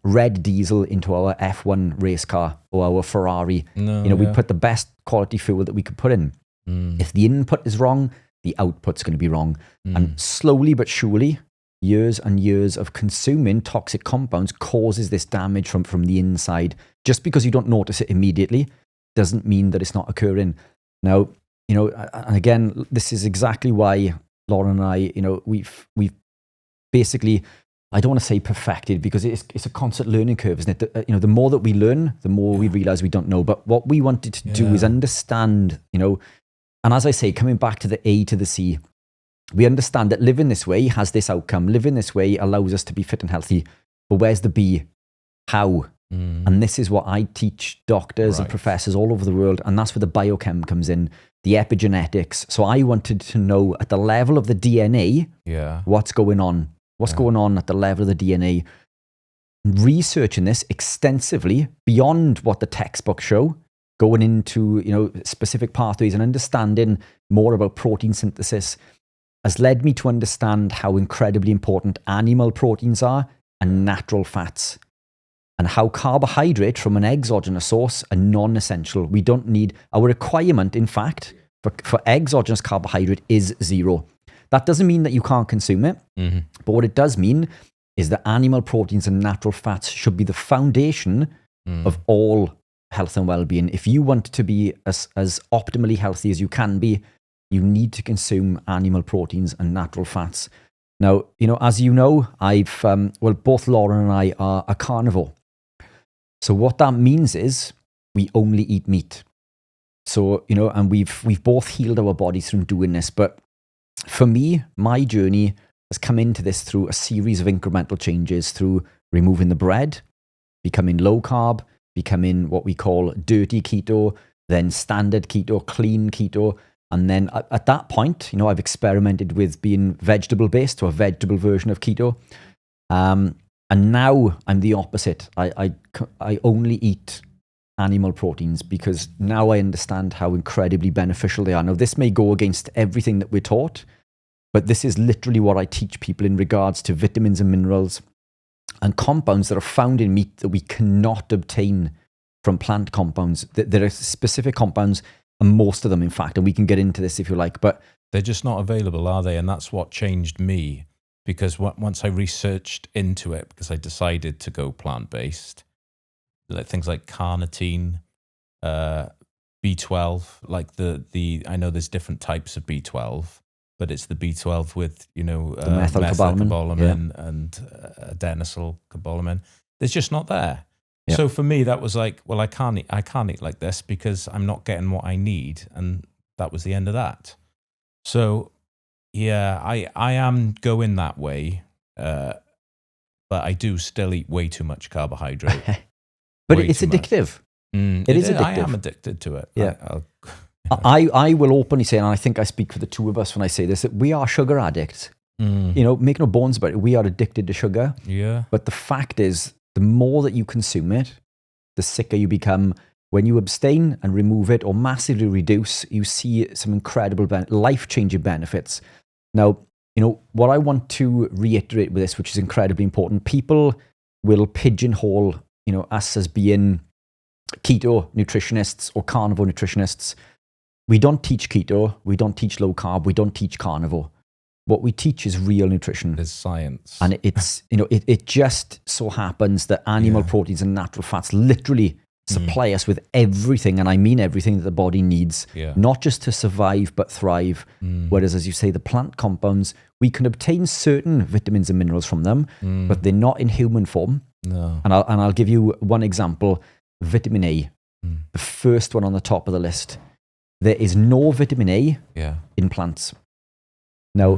red diesel into our F1 race car or our Ferrari. We put the best quality fuel that we could put in. If the input is wrong, the output's going to be wrong. And slowly but surely, years and years of consuming toxic compounds causes this damage from the inside. Just because you don't notice it immediately doesn't mean that it's not occurring. Now, and again, this is exactly why Lauren and I, we've basically, I don't want to say perfected, because it's a constant learning curve, isn't it? The more that we learn, the more we realize we don't know. But what we wanted to do is understand, and as I say, coming back to the A to the C, we understand that living this way has this outcome. Living this way allows us to be fit and healthy. But where's the B? How? And this is what I teach doctors and professors all over the world. And that's where the biochem comes in, the epigenetics. So I wanted to know at the level of the DNA, what's going on. What's going on at the level of the DNA. Researching this extensively beyond what the textbooks show, going into specific pathways and understanding more about protein synthesis has led me to understand how incredibly important animal proteins are and natural fats, and how carbohydrate from an exogenous source are non-essential. We don't need, our requirement, in fact, for exogenous carbohydrate is 0. That doesn't mean that you can't consume it, but what it does mean is that animal proteins and natural fats should be the foundation of all health and well-being. If you want to be as optimally healthy as you can be, you need to consume animal proteins and natural fats. Now, as you know, both Lauren and I are a carnivore. So what that means is we only eat meat. So, and we've both healed our bodies from doing this. But for me, my journey has come into this through a series of incremental changes, through removing the bread, becoming low carb, becoming what we call dirty keto, then standard keto, clean keto. And then at that point, I've experimented with being vegetable-based, so a vegetable version of keto. And now I'm the opposite. I only eat animal proteins because now I understand how incredibly beneficial they are. Now, this may go against everything that we're taught, but this is literally what I teach people in regards to vitamins and minerals and compounds that are found in meat that we cannot obtain from plant compounds. There are specific compounds, and most of them, in fact, and we can get into this if you like, but they're just not available, are they? And that's what changed me, because once I researched into it, because I decided to go plant-based, things like carnitine, B12, like I know there's different types of B12, but it's the B12 with, methylcobalamin and adenosylcobalamin. It's just not there. Yeah. So for me, that was like, well, I can't eat like this because I'm not getting what I need. And that was the end of that. So yeah, I am going that way. But I do still eat way too much carbohydrate. But Way it's too much. addictive. It is addictive. I am addicted to it. Yeah. I I will openly say, and I think I speak for the two of us when I say this, that we are sugar addicts. You know, make no bones about it. We are addicted to sugar. Yeah. But the fact is, the more that you consume it, the sicker you become. When you abstain and remove it or massively reduce, you see some incredible, life-changing benefits. Now, you know, what I want to reiterate with this, which is incredibly important, people will pigeonhole, you know, us as being keto nutritionists or carnivore nutritionists. We don't teach keto, we don't teach low carb, we don't teach carnivore. What we teach is real nutrition. There's science. And it's, you know, it just so happens that animal proteins and natural fats literally supply us with everything, and I mean everything that the body needs, not just to survive, but thrive. Whereas, as you say, the plant compounds, we can obtain certain vitamins and minerals from them, but they're not in human form. No. And I'll give you one example. Vitamin A, the first one on the top of the list. There is no vitamin A in plants. Now,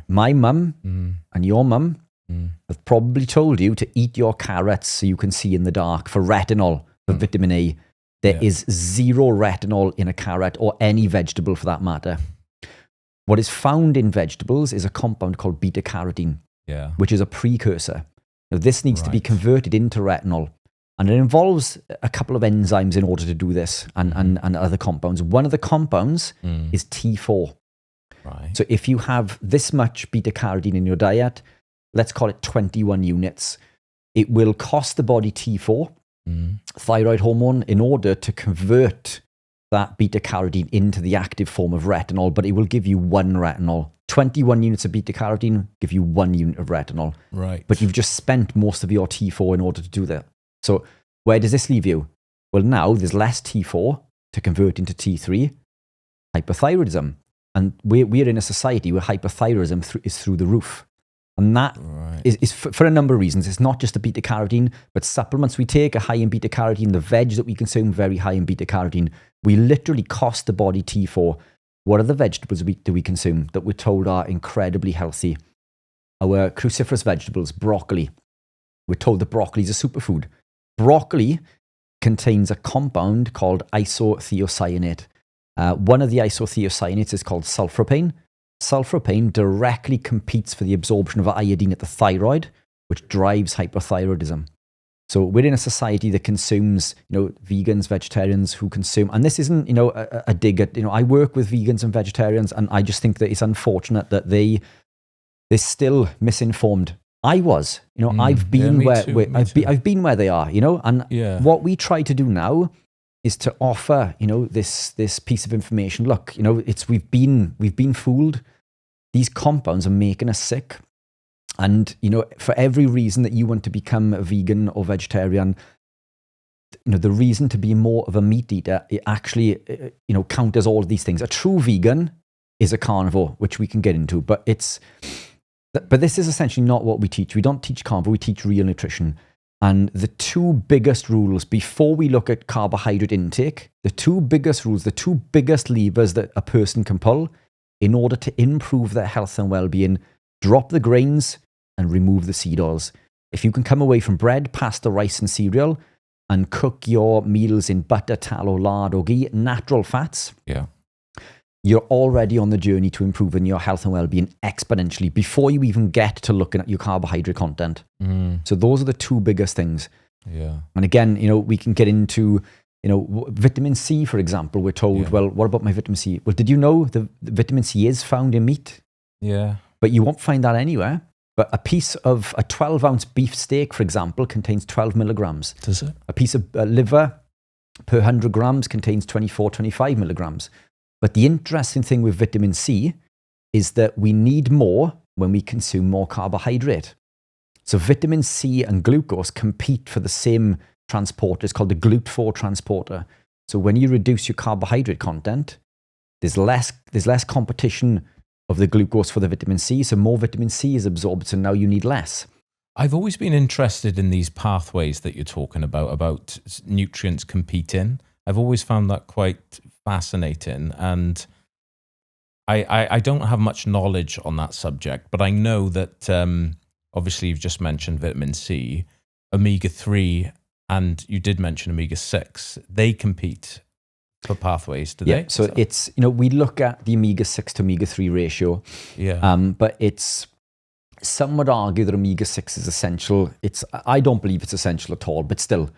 my mum and your mum have probably told you to eat your carrots so you can see in the dark for retinol, for vitamin A. There is zero retinol in a carrot or any vegetable for that matter. What is found in vegetables is a compound called beta-carotene, which is a precursor. Now, this needs to be converted into retinol. And it involves a couple of enzymes in order to do this and other compounds. One of the compounds is T4. Right. So if you have this much beta-carotene in your diet, let's call it 21 units, it will cost the body T4, thyroid hormone, in order to convert that beta-carotene into the active form of retinol, but it will give you one retinol. 21 units of beta-carotene give you 1 unit of retinol. Right. But you've just spent most of your T4 in order to do that. So where does this leave you? Well, now there's less T4 to convert into T3, hypothyroidism. And we're in a society where hypothyroidism is through the roof. And that is for a number of reasons. It's not just the beta-carotene, but supplements we take are high in beta-carotene. The veg that we consume, very high in beta-carotene. We literally cost the body T4. What are the vegetables do we consume that we're told are incredibly healthy? Our cruciferous vegetables, broccoli. We're told that broccoli is a superfood. Broccoli contains a compound called isothiocyanate. One of the isothiocyanates is called sulforaphane. Sulforaphane directly competes for the absorption of iodine at the thyroid, which drives hypothyroidism. So we're in a society that consumes, you know, vegans, vegetarians who consume, and this isn't, you know, a dig at, you know, I work with vegans and vegetarians, and I just think that it's unfortunate that they're still misinformed. I was, you know, I've been I've been where they are, you know, and what we try to do now is to offer, you know, this piece of information. Look, you know, we've been fooled. These compounds are making us sick. And, you know, for every reason that you want to become a vegan or vegetarian, you know, the reason to be more of a meat eater, it actually, you know, counters all of these things. A true vegan is a carnivore, which we can get into, but this is essentially not what we teach. We don't teach carnivore, we teach real nutrition. And the two biggest rules before we look at carbohydrate intake, the two biggest rules, the two biggest levers that a person can pull in order to improve their health and well-being, drop the grains and remove the seed oils. If you can come away from bread, pasta, rice, and cereal and cook your meals in butter, tallow, lard, or ghee, natural fats, you're already on the journey to improving your health and well-being exponentially before you even get to looking at your carbohydrate content. So those are the two biggest things. And again, you know, we can get into, you know, vitamin C, for example. We're told, well, what about my vitamin C? Well, did you know the vitamin C is found in meat? But you won't find that anywhere. But a piece of a 12-ounce beef steak, for example, contains 12 milligrams. Does it? A piece of liver per 100 grams contains 24, 25 milligrams. But the interesting thing with vitamin C is that we need more when we consume more carbohydrate. So vitamin C and glucose compete for the same transporter. It's called the GLUT4 transporter. So when you reduce your carbohydrate content, there's less competition of the glucose for the vitamin C. So more vitamin C is absorbed. So now you need less. I've always been interested in these pathways that you're talking about nutrients competing. I've always found that quite fascinating. And I don't have much knowledge on that subject, but I know that obviously you've just mentioned vitamin C, omega-3, and you did mention omega-6. They compete for pathways, do they? So it's, we look at the omega-6 to omega-3 ratio. Yeah. But some would argue that omega-6 is essential. I don't believe it's essential at all, but still,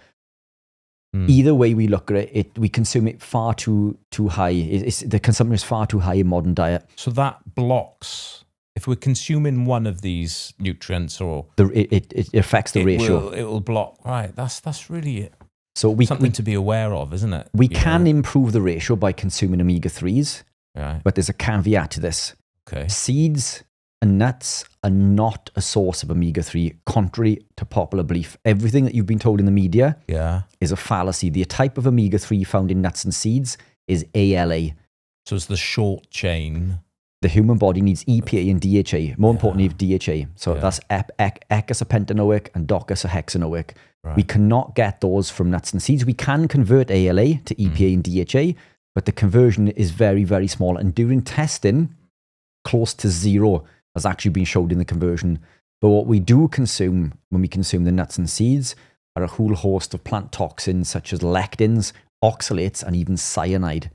either way we look at it, we consume it far too high. The consumption is far too high in modern diet. So that blocks, if we're consuming one of these nutrients, or it affects the ratio. It will block. Right. That's really so something to be aware of, isn't it? We can improve the ratio by consuming omega-3s, right. But there's a caveat to this. Okay. Seeds and nuts are not a source of omega-3, contrary to popular belief. Everything that you've been told in the media is a fallacy. The type of omega-3 found in nuts and seeds is ALA. So it's the short chain. The human body needs EPA and DHA. More importantly, DHA. So that's eicosapentaenoic and docosahexaenoic. Right. We cannot get those from nuts and seeds. We can convert ALA to EPA and DHA, but the conversion is very, very small. And during testing, close to zero has actually been showed in the conversion. But what we do consume when we consume the nuts and seeds are a whole host of plant toxins such as lectins, oxalates, and even cyanide.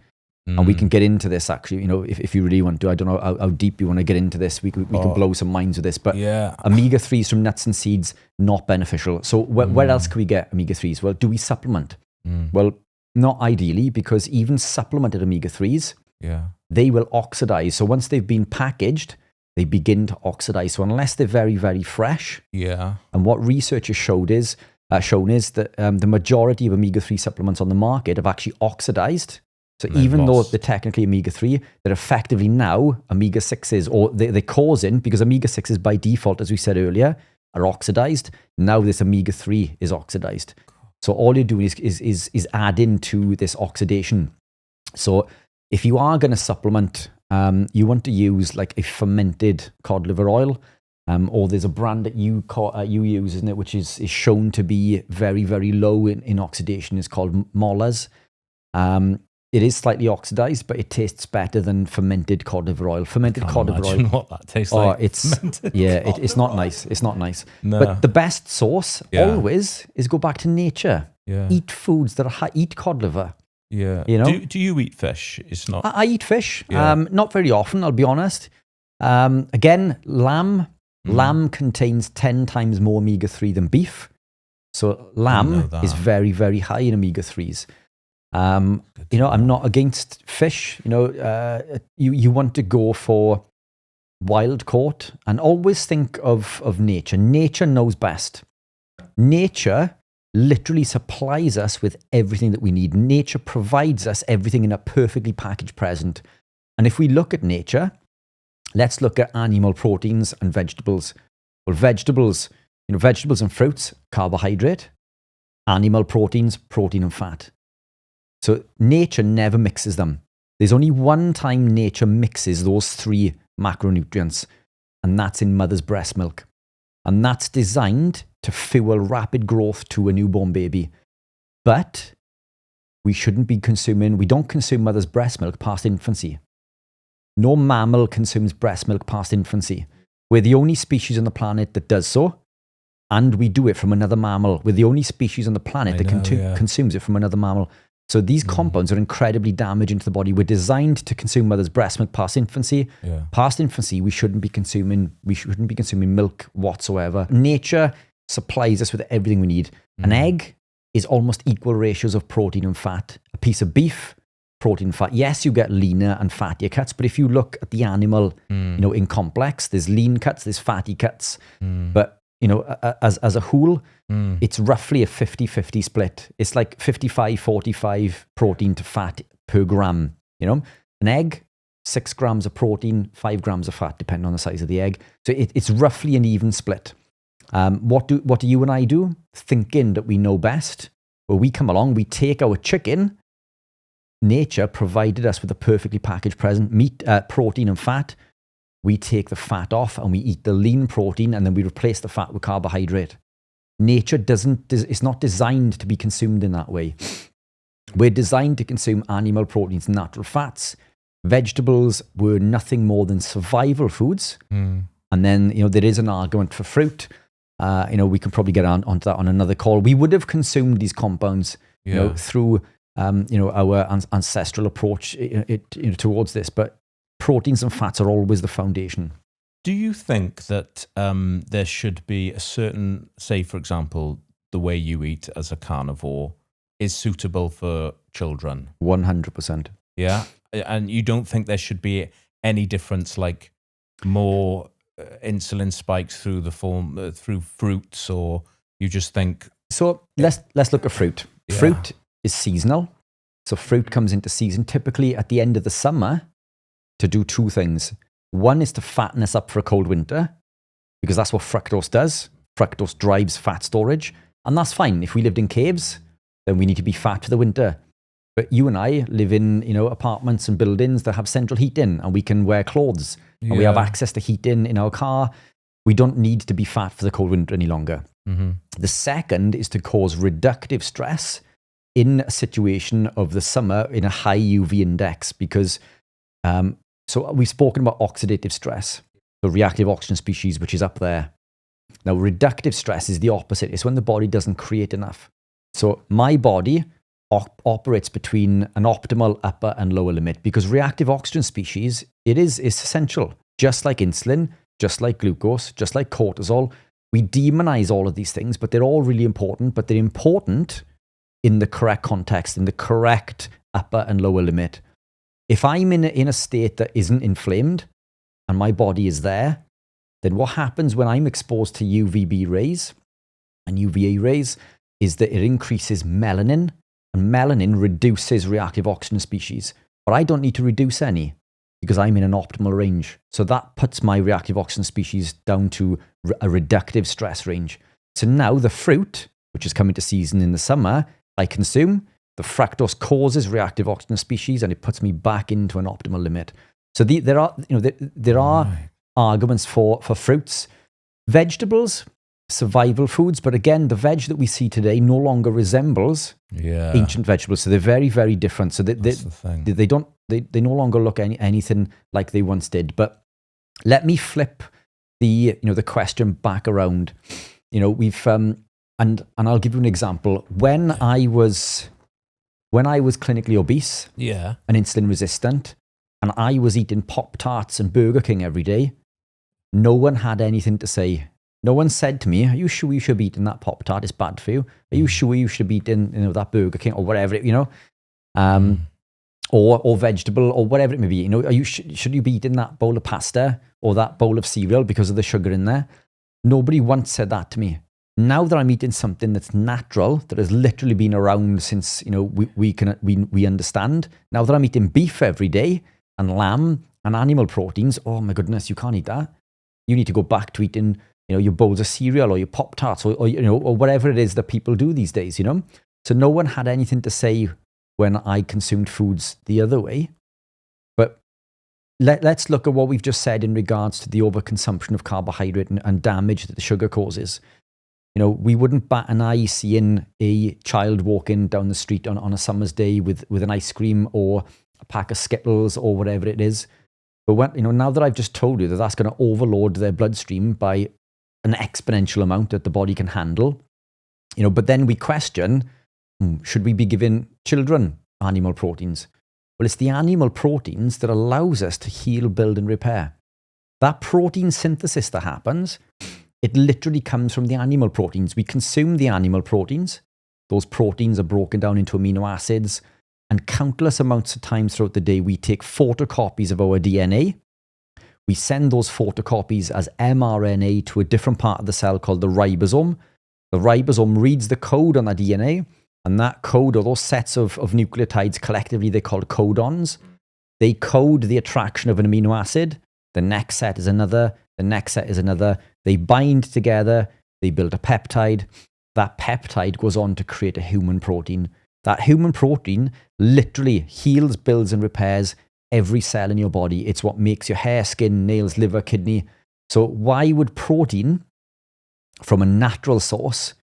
And we can get into this actually, if you really want to. I don't know how deep you want to get into this. We can blow some minds with this. But omega-3s from nuts and seeds, not beneficial. So where else can we get omega-3s? Well, do we supplement? Well, not ideally, because even supplemented omega-3s, they will oxidize. So once they've been packaged, they begin to oxidize. So unless they're very, very fresh. And what research has shown is that the majority of omega-3 supplements on the market have actually oxidized. So even though they're technically omega-3, they're effectively now omega-6s, or they're causing, because omega-6s by default, as we said earlier, are oxidized. Now this omega-3 is oxidized. So all you're doing is adding to this oxidation. So if you are going to supplement, you want to use like a fermented cod liver oil, or there's a brand that you use, isn't it, which is shown to be very, very low in oxidation. It's called Mollers. It is slightly oxidized, but it tastes better than fermented cod liver oil. Fermented cod liver oil. What that tastes like. It's not nice. It's not nice. No. But the best source always is go back to nature. Eat foods that are eat cod liver. Do you eat fish? It's not. I eat fish. Not very often, I'll be honest. Again, lamb. Lamb contains 10 times more omega-3 than beef. So lamb is very, very high in omega-3s. I'm not against fish. You want to go for wild caught, and always think of nature. Nature knows best. Nature literally supplies us with everything that we need. Nature provides us everything in a perfectly packaged present. And if we look at nature, let's look at animal proteins and vegetables. Well, vegetables and fruits, carbohydrate. Animal proteins, protein and fat. So nature never mixes them. There's only one time nature mixes those three macronutrients, and that's in mother's breast milk. And that's designed to fuel rapid growth to a newborn baby. But we don't consume mother's breast milk past infancy. No mammal consumes breast milk past infancy. We're the only species on the planet that does so, and we do it from another mammal. We're the only species on the planet that consumes it from another mammal. So these compounds are incredibly damaging to the body. We're designed to consume mother's breast milk past infancy. Past infancy, we shouldn't be consuming milk whatsoever. Nature supplies us with everything we need. An egg is almost equal ratios of protein and fat. A piece of beef, protein and fat. Yes, you get leaner and fattier cuts, but if you look at the animal, in complex, there's lean cuts, there's fatty cuts. But as a whole, it's roughly a 50-50 split. It's like 55-45 protein to fat per gram. An egg, 6 grams of protein, 5 grams of fat, depending on the size of the egg. So it's roughly an even split. What do you and I do? Thinking that we know best. Well, we come along, we take our chicken. Nature provided us with a perfectly packaged present, meat, protein and fat. we take the fat off and we eat the lean protein, and then we replace the fat with carbohydrate. Nature it's not designed to be consumed in that way. We're designed to consume animal proteins and natural fats. Vegetables were nothing more than survival foods. And then, there is an argument for fruit. We can probably get onto that on another call. We would have consumed these compounds, through, our ancestral approach towards this. But proteins and fats are always the foundation. Do you think that there should be a certain, say, for example, the way you eat as a carnivore is suitable for children? 100%. Yeah. And you don't think there should be any difference, like more insulin spikes through the form through fruits, or you just think? So let's look at fruit. Yeah. Fruit is seasonal. So fruit comes into season typically at the end of the summer to do two things. One is to fatten us up for a cold winter, because that's what fructose does. Fructose drives fat storage, and that's fine. If we lived in caves, then we need to be fat for the winter. But you and I live in, apartments and buildings that have central heating, and we can wear clothes, and we have access to heating in our car. We don't need to be fat for the cold winter any longer. Mm-hmm. The second is to cause reductive stress in a situation of the summer in a high UV index, because so we've spoken about oxidative stress, so reactive oxygen species, which is up there. Now, reductive stress is the opposite. It's when the body doesn't create enough. So my body operates between an optimal upper and lower limit, because reactive oxygen species, is essential. Just like insulin, just like glucose, just like cortisol. We demonize all of these things, but they're all really important, but they're important in the correct context, in the correct upper and lower limit. If I'm in a state that isn't inflamed and my body is there, then what happens when I'm exposed to UVB rays and UVA rays is that it increases melanin, and melanin reduces reactive oxygen species. But I don't need to reduce any, because I'm in an optimal range. So that puts my reactive oxygen species down to a reductive stress range. So now the fruit, which is coming to season in the summer, I consume. The fructose causes reactive oxygen species, and it puts me back into an optimal limit. So there are arguments for fruits. Vegetables, survival foods, but again, the veg that we see today no longer resembles ancient vegetables. So they're very, very different. So they no longer look anything like they once did. But let me flip the question back around. We've and I'll give you an example. When I was clinically obese, and insulin resistant, and I was eating Pop-Tarts and Burger King every day, no one had anything to say. No one said to me, "Are you sure you should be eating that Pop-Tart? It's bad for you. Are you sure you should be eating that Burger King or whatever, or vegetable or whatever it may be? Should you be eating that bowl of pasta or that bowl of cereal because of the sugar in there?" Nobody once said that to me. Now that I'm eating something that's natural, that has literally been around since we understand. Now that I'm eating beef every day and lamb and animal proteins, oh my goodness, you can't eat that. You need to go back to eating your bowls of cereal or your Pop-Tarts or whatever it is that people do these days. So no one had anything to say when I consumed foods the other way. But let's look at what we've just said in regards to the overconsumption of carbohydrate and damage that the sugar causes. We wouldn't bat an eye seeing a child walking down the street on a summer's day with an ice cream or a pack of Skittles or whatever it is. But now that I've just told you that that's going to overload their bloodstream by an exponential amount that the body can handle, but then we question, should we be giving children animal proteins? Well, it's the animal proteins that allows us to heal, build, and repair. That protein synthesis that happens, it literally comes from the animal proteins. We consume the animal proteins. Those proteins are broken down into amino acids, and countless amounts of times throughout the day, we take photocopies of our DNA. We send those photocopies as mRNA to a different part of the cell called the ribosome. The ribosome reads the code on that DNA, and that code, or those sets of nucleotides, collectively they're called codons. They code the attraction of an amino acid. The next set is another. The next set is another. They bind together. They build a peptide. That peptide goes on to create a human protein. That human protein literally heals, builds, and repairs every cell in your body. It's what makes your hair, skin, nails, liver, kidney. So why would protein from a natural source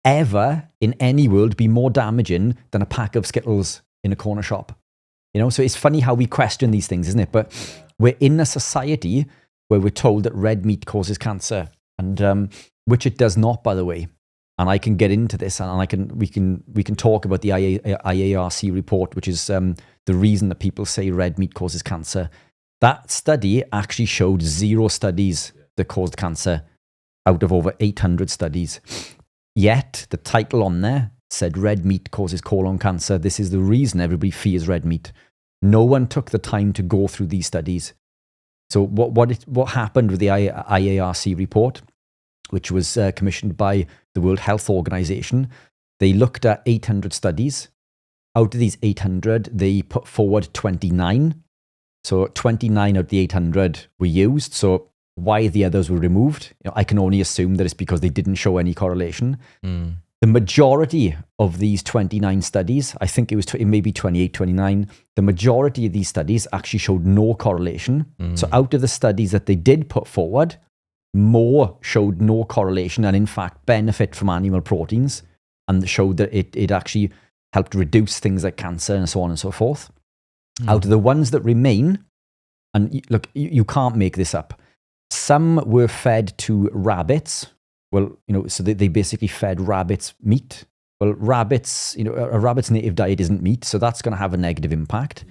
ever in any world be more damaging than a pack of Skittles in a corner shop? So it's funny how we question these things, isn't it? But we're in a society where we're told that red meat causes cancer, and which it does not, by the way. And I can get into this, and we can talk about the IARC report, which is the reason that people say red meat causes cancer. That study actually showed 0 studies that caused cancer out of over 800 studies. Yet the title on there said red meat causes colon cancer. This is the reason everybody fears red meat. No one took the time to go through these studies. So what happened with the IARC report, which was commissioned by the World Health Organization? They looked at 800 studies. Out of these 800, they put forward 29. So 29 out of the 800 were used. So why the others were removed, I can only assume that it's because they didn't show any correlation. The majority of these 29 studies, I think it was maybe 28, 29, the majority of these studies actually showed no correlation. So out of the studies that they did put forward, more showed no correlation and in fact benefit from animal proteins, and showed that it actually helped reduce things like cancer and so on and so forth. Out of the ones that remain, and look, you can't make this up, some were fed to rabbits. Well, so they basically fed rabbits meat. Well, rabbits, a rabbit's native diet isn't meat, so that's going to have a negative impact.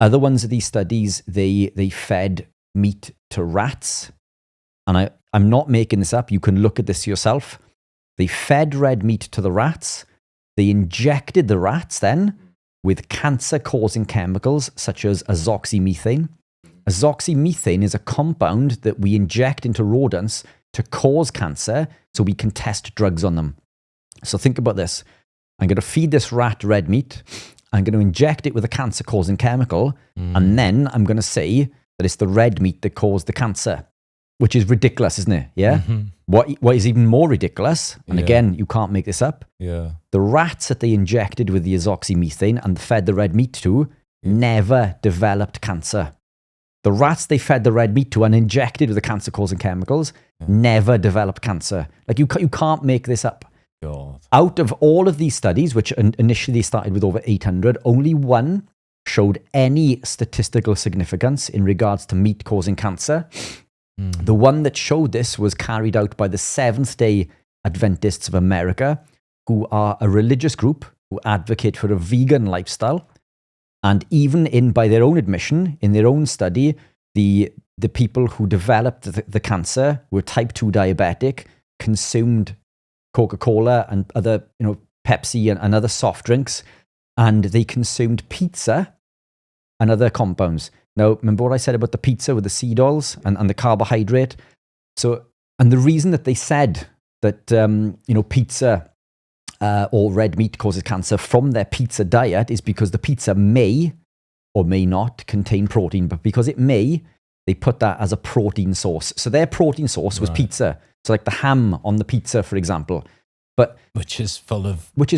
Other ones of these studies, they fed meat to rats. And I'm not making this up. You can look at this yourself. They fed red meat to the rats. They injected the rats then with cancer-causing chemicals such as azoxymethane. Azoxymethane is a compound that we inject into rodents to cause cancer so we can test drugs on them. So think about this. I'm going to feed this rat red meat. I'm going to inject it with a cancer-causing chemical. And then I'm going to say that it's the red meat that caused the cancer, which is ridiculous, isn't it? Yeah. What is even more ridiculous, and again, you can't make this up. The rats that they injected with the azoxymethane and fed the red meat to never developed cancer. The rats they fed the red meat to and injected with the cancer-causing chemicals never developed cancer. Like you can't make this up. God. Out of all of these studies, which initially started with over 800, only one showed any statistical significance in regards to meat causing cancer. The one that showed this was carried out by the Seventh-day Adventists of America, who are a religious group who advocate for a vegan lifestyle. And even by their own admission, in their own study, the people who developed the cancer were type 2 diabetic, consumed Coca-Cola and other, Pepsi and other soft drinks, and they consumed pizza and other compounds. Now, remember what I said about the pizza with the seed oils and the carbohydrate? So, and the reason that they said that, pizza or red meat causes cancer from their pizza diet is because the pizza may or may not contain protein, but because it may, they put that as a protein source. So their protein source was pizza. So like the ham on the pizza, for example. But which is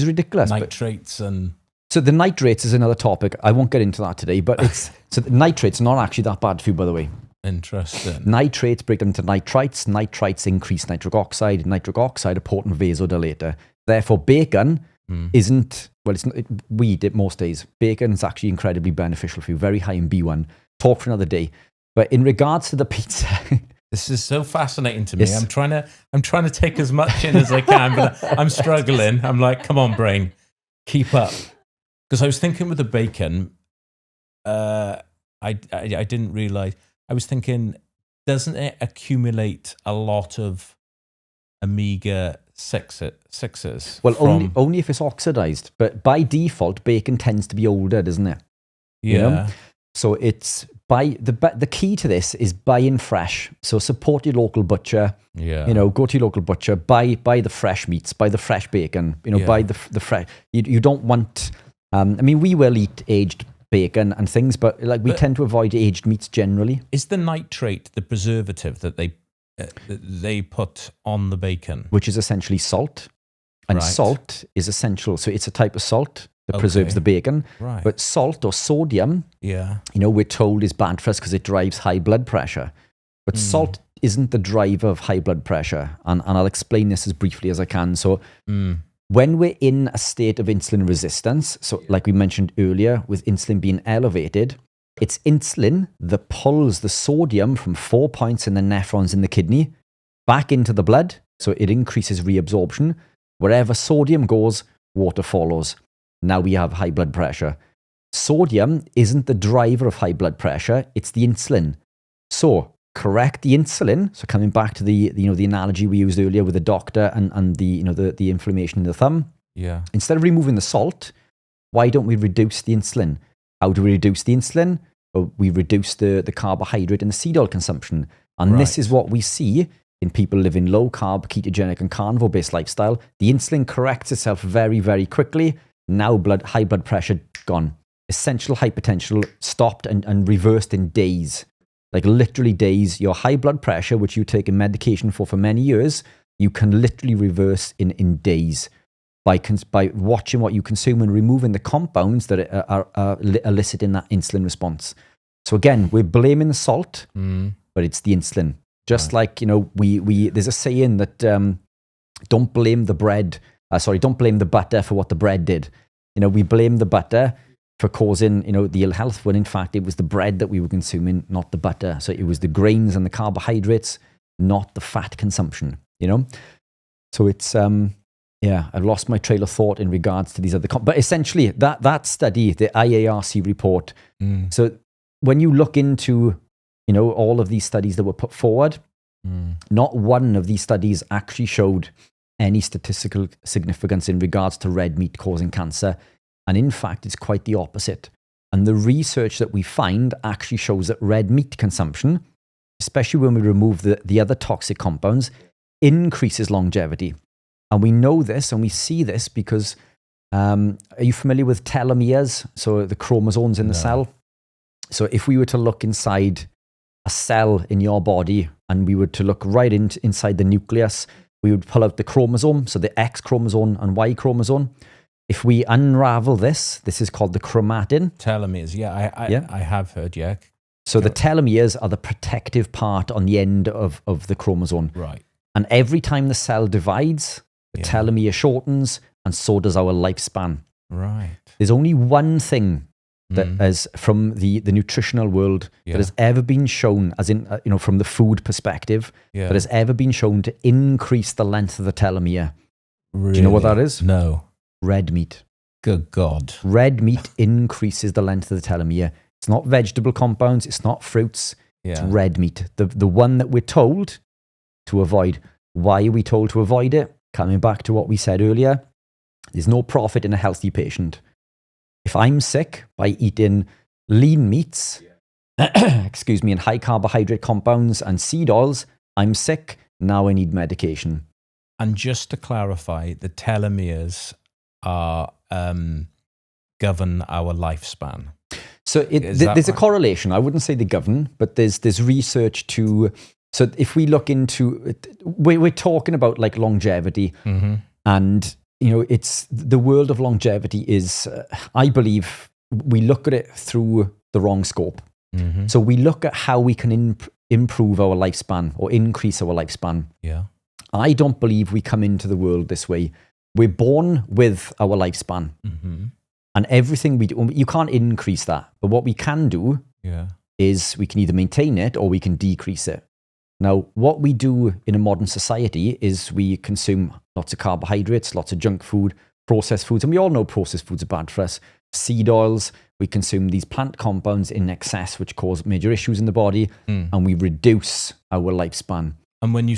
ridiculous. Nitrates and... So the nitrates is another topic. I won't get into that today, but so the nitrates are not actually that bad for you, by the way. Interesting. Nitrates break down into nitrites. Nitrites increase nitric oxide. Nitric oxide, a potent vasodilator. Therefore, bacon isn't, well, it's not, we eat it most days. Bacon is actually incredibly beneficial for you, very high in B1. Talk for another day. But in regards to the pizza... This is so fascinating to me. Yes. I'm trying to take as much in as I can, but I'm struggling. I'm like, come on, brain, keep up. Because I was thinking with the bacon, I didn't realize. I was thinking, doesn't it accumulate a lot of omega 6s? Well, only if it's oxidized. But by default, bacon tends to be older, doesn't it? Yeah. So it's the key to this is buying fresh. So support your local butcher. Yeah. Go to your local butcher. Buy the fresh meats. Buy the fresh bacon. Buy the fresh. You don't want. We will eat aged bacon and things, but we tend to avoid aged meats generally. Is the nitrate the preservative that they put on the bacon, which is essentially salt, and salt is essential. So it's a type of salt. that preserves the bacon. Right. But salt or sodium, we're told is bad for us because it drives high blood pressure. But salt isn't the driver of high blood pressure. And I'll explain this as briefly as I can. So when we're in a state of insulin resistance, so like we mentioned earlier, with insulin being elevated, it's insulin that pulls the sodium from 4 points in the nephrons in the kidney back into the blood. So it increases reabsorption. Wherever sodium goes, water follows. Now we have high blood pressure. Sodium isn't the driver of high blood pressure, it's the insulin. So correct the insulin. So coming back to the analogy we used earlier with the doctor and the inflammation in the thumb. Yeah. Instead of removing the salt, why don't we reduce the insulin? How do we reduce the insulin? Well, we reduce the carbohydrate and the seed oil consumption. And this is what we see in people living low carb, ketogenic and carnivore-based lifestyle. The insulin corrects itself very, very quickly. Now high blood pressure gone. Essential hypertension stopped and reversed in days. Like literally days. Your high blood pressure, which you take a medication for many years, you can literally reverse in days by watching what you consume and removing the compounds that are eliciting that insulin response. So again, we're blaming the salt, but it's the insulin. Just like, we there's a saying that don't blame the butter for what the bread did. We blame the butter for causing, the ill health, when in fact it was the bread that we were consuming, not the butter. So it was the grains and the carbohydrates, not the fat consumption, So it's, I've lost my trail of thought in regards to these other, but essentially that study, the IARC report. So when you look into, all of these studies that were put forward, not one of these studies actually showed any statistical significance in regards to red meat causing cancer. And in fact, it's quite the opposite. And the research that we find actually shows that red meat consumption, especially when we remove the other toxic compounds, increases longevity. And we know this and we see this because, are you familiar with telomeres? So the chromosomes in the cell. So if we were to look inside a cell in your body and we were to look right inside the nucleus, we would pull out the chromosome, so the X chromosome and Y chromosome. If we unravel this is called the chromatin. Telomeres, I have heard, So the telomeres are the protective part on the end of the chromosome. Right. And every time the cell divides, the telomere shortens, and so does our lifespan. Right. There's only one thing that is from the nutritional world that has ever been shown, as in, from the food perspective, that has ever been shown to increase the length of the telomere. Really? Do you know what that is? No. Red meat. Good God. Red meat increases the length of the telomere. It's not vegetable compounds. It's not fruits. It's red meat. The one that we're told to avoid. Why are we told to avoid it? Coming back to what we said earlier, there's no profit in a healthy patient. If I'm sick by eating lean meats, and high carbohydrate compounds and seed oils, I'm sick. Now I need medication. And just to clarify, the telomeres are govern our lifespan. So there's a correlation. I wouldn't say they govern, but there's research to. So if we look into it, we're talking about like longevity, and it's the world of longevity is, I believe, we look at it through the wrong scope. So we look at how we can improve our lifespan or increase our lifespan. Yeah. I don't believe we come into the world this way. We're born with our lifespan. And everything we do, you can't increase that. But what we can do is we can either maintain it or we can decrease it. Now, what we do in a modern society is we consume lots of carbohydrates, lots of junk food, processed foods. And we all know processed foods are bad for us. Seed oils, we consume these plant compounds in excess, which cause major issues in the body. And we reduce our lifespan. And when you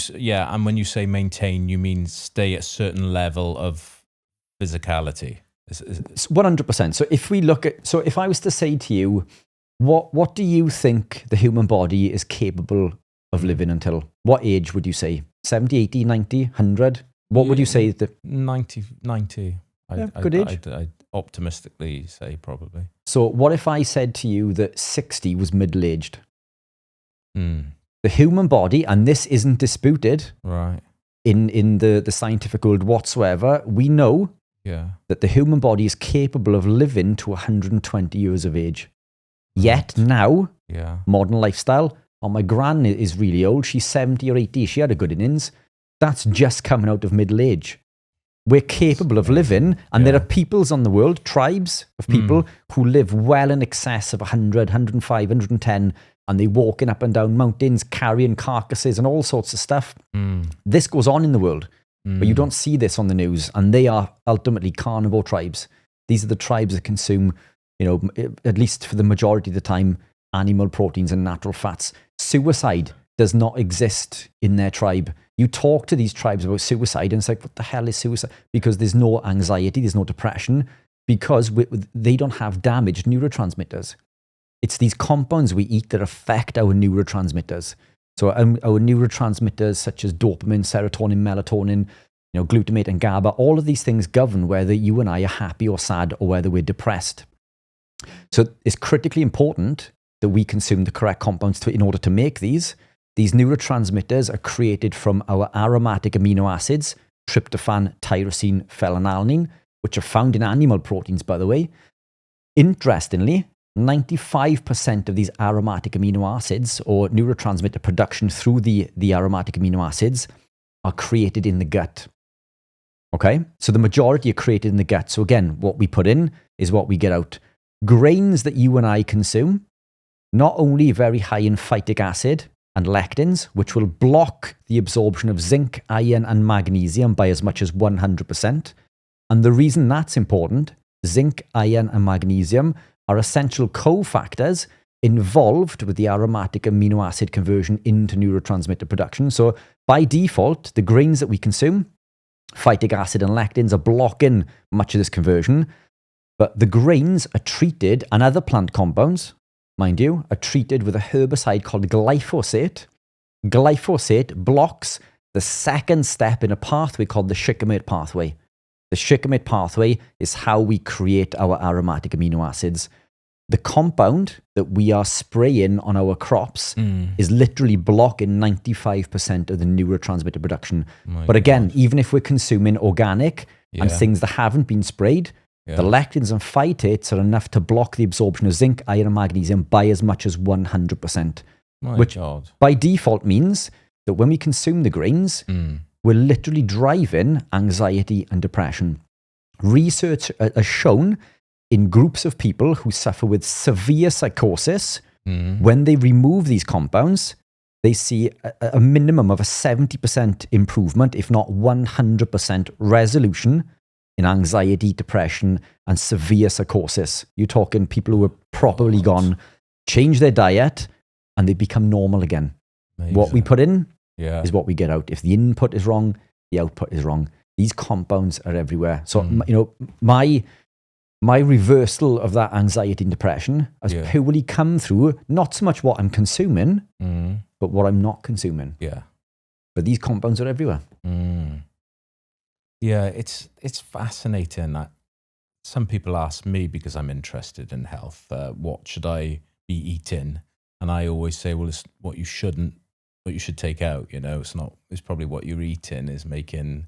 say maintain, you mean stay at a certain level of physicality. 100%. So if we look at, if I was to say to you, what do you think the human body is capable of living until? What age would you say? 70, 80, 90, 100? What would you say? 90. Good age. I'd optimistically say probably. So what if I said to you that 60 was middle-aged? The human body, and this isn't disputed right, in the scientific world whatsoever, we know Yeah. that the human body is capable of living to 120 years of age. Yet now, Yeah. modern lifestyle, my gran is really old. She's 70 or 80. She had a good innings. That's just coming out of middle age. We're capable of living, and there are peoples on the world, tribes of people who live well in excess of 100, 105, 110, and they're walking up and down mountains, carrying carcasses and all sorts of stuff. This goes on in the world, but you don't see this on the news, and they are ultimately carnivore tribes. These are the tribes that consume, at least for the majority of the time, animal proteins and natural fats. Suicide does not exist in their tribe. You talk to these tribes about suicide and it's like, what the hell is suicide? Because there's no anxiety, there's no depression, because they don't have damaged neurotransmitters. It's these compounds we eat that affect our neurotransmitters. So our neurotransmitters such as dopamine, serotonin, melatonin, glutamate and GABA, all of these things govern whether you and I are happy or sad or whether we're depressed. So it's critically important that we consume the correct compounds in order to make these. These neurotransmitters are created from our aromatic amino acids, tryptophan, tyrosine, phenylalanine, which are found in animal proteins, by the way. Interestingly, 95% of these aromatic amino acids or neurotransmitter production through the aromatic amino acids are created in the gut. Okay? So the majority are created in the gut. So again, what we put in is what we get out. Grains that you and I consume, not only very high in phytic acid and lectins, which will block the absorption of zinc, iron, and magnesium by as much as 100%. And the reason that's important, zinc, iron, and magnesium are essential cofactors involved with the aromatic amino acid conversion into neurotransmitter production. So by default, the grains that we consume, phytic acid and lectins, are blocking much of this conversion. But the grains are treated, and other plant compounds, mind you, are treated with a herbicide called glyphosate. Glyphosate blocks the second step in a pathway called the shikimate pathway. The shikimate pathway is how we create our aromatic amino acids. The compound that we are spraying on our crops is literally blocking 95% of the neurotransmitter production. But again, even if we're consuming organic and things that haven't been sprayed, the lectins and phytates are enough to block the absorption of zinc, iron, and magnesium by as much as 100%. Which by default means that when we consume the grains, we're literally driving anxiety and depression. Research has shown in groups of people who suffer with severe psychosis, when they remove these compounds, they see a minimum of a 70% improvement, if not 100% resolution in anxiety, depression, and severe psychosis. You're talking people who are properly gone, change their diet, and they become normal again. Amazing. What we put in is what we get out. If the input is wrong, the output is wrong. These compounds are everywhere. So, my reversal of that anxiety and depression has purely come through not so much what I'm consuming, but what I'm not consuming. Yeah. But these compounds are everywhere. Yeah, it's fascinating that some people ask me, because I'm interested in health, what should I be eating? And I always say, well, it's what you should take out. It's probably what you're eating is making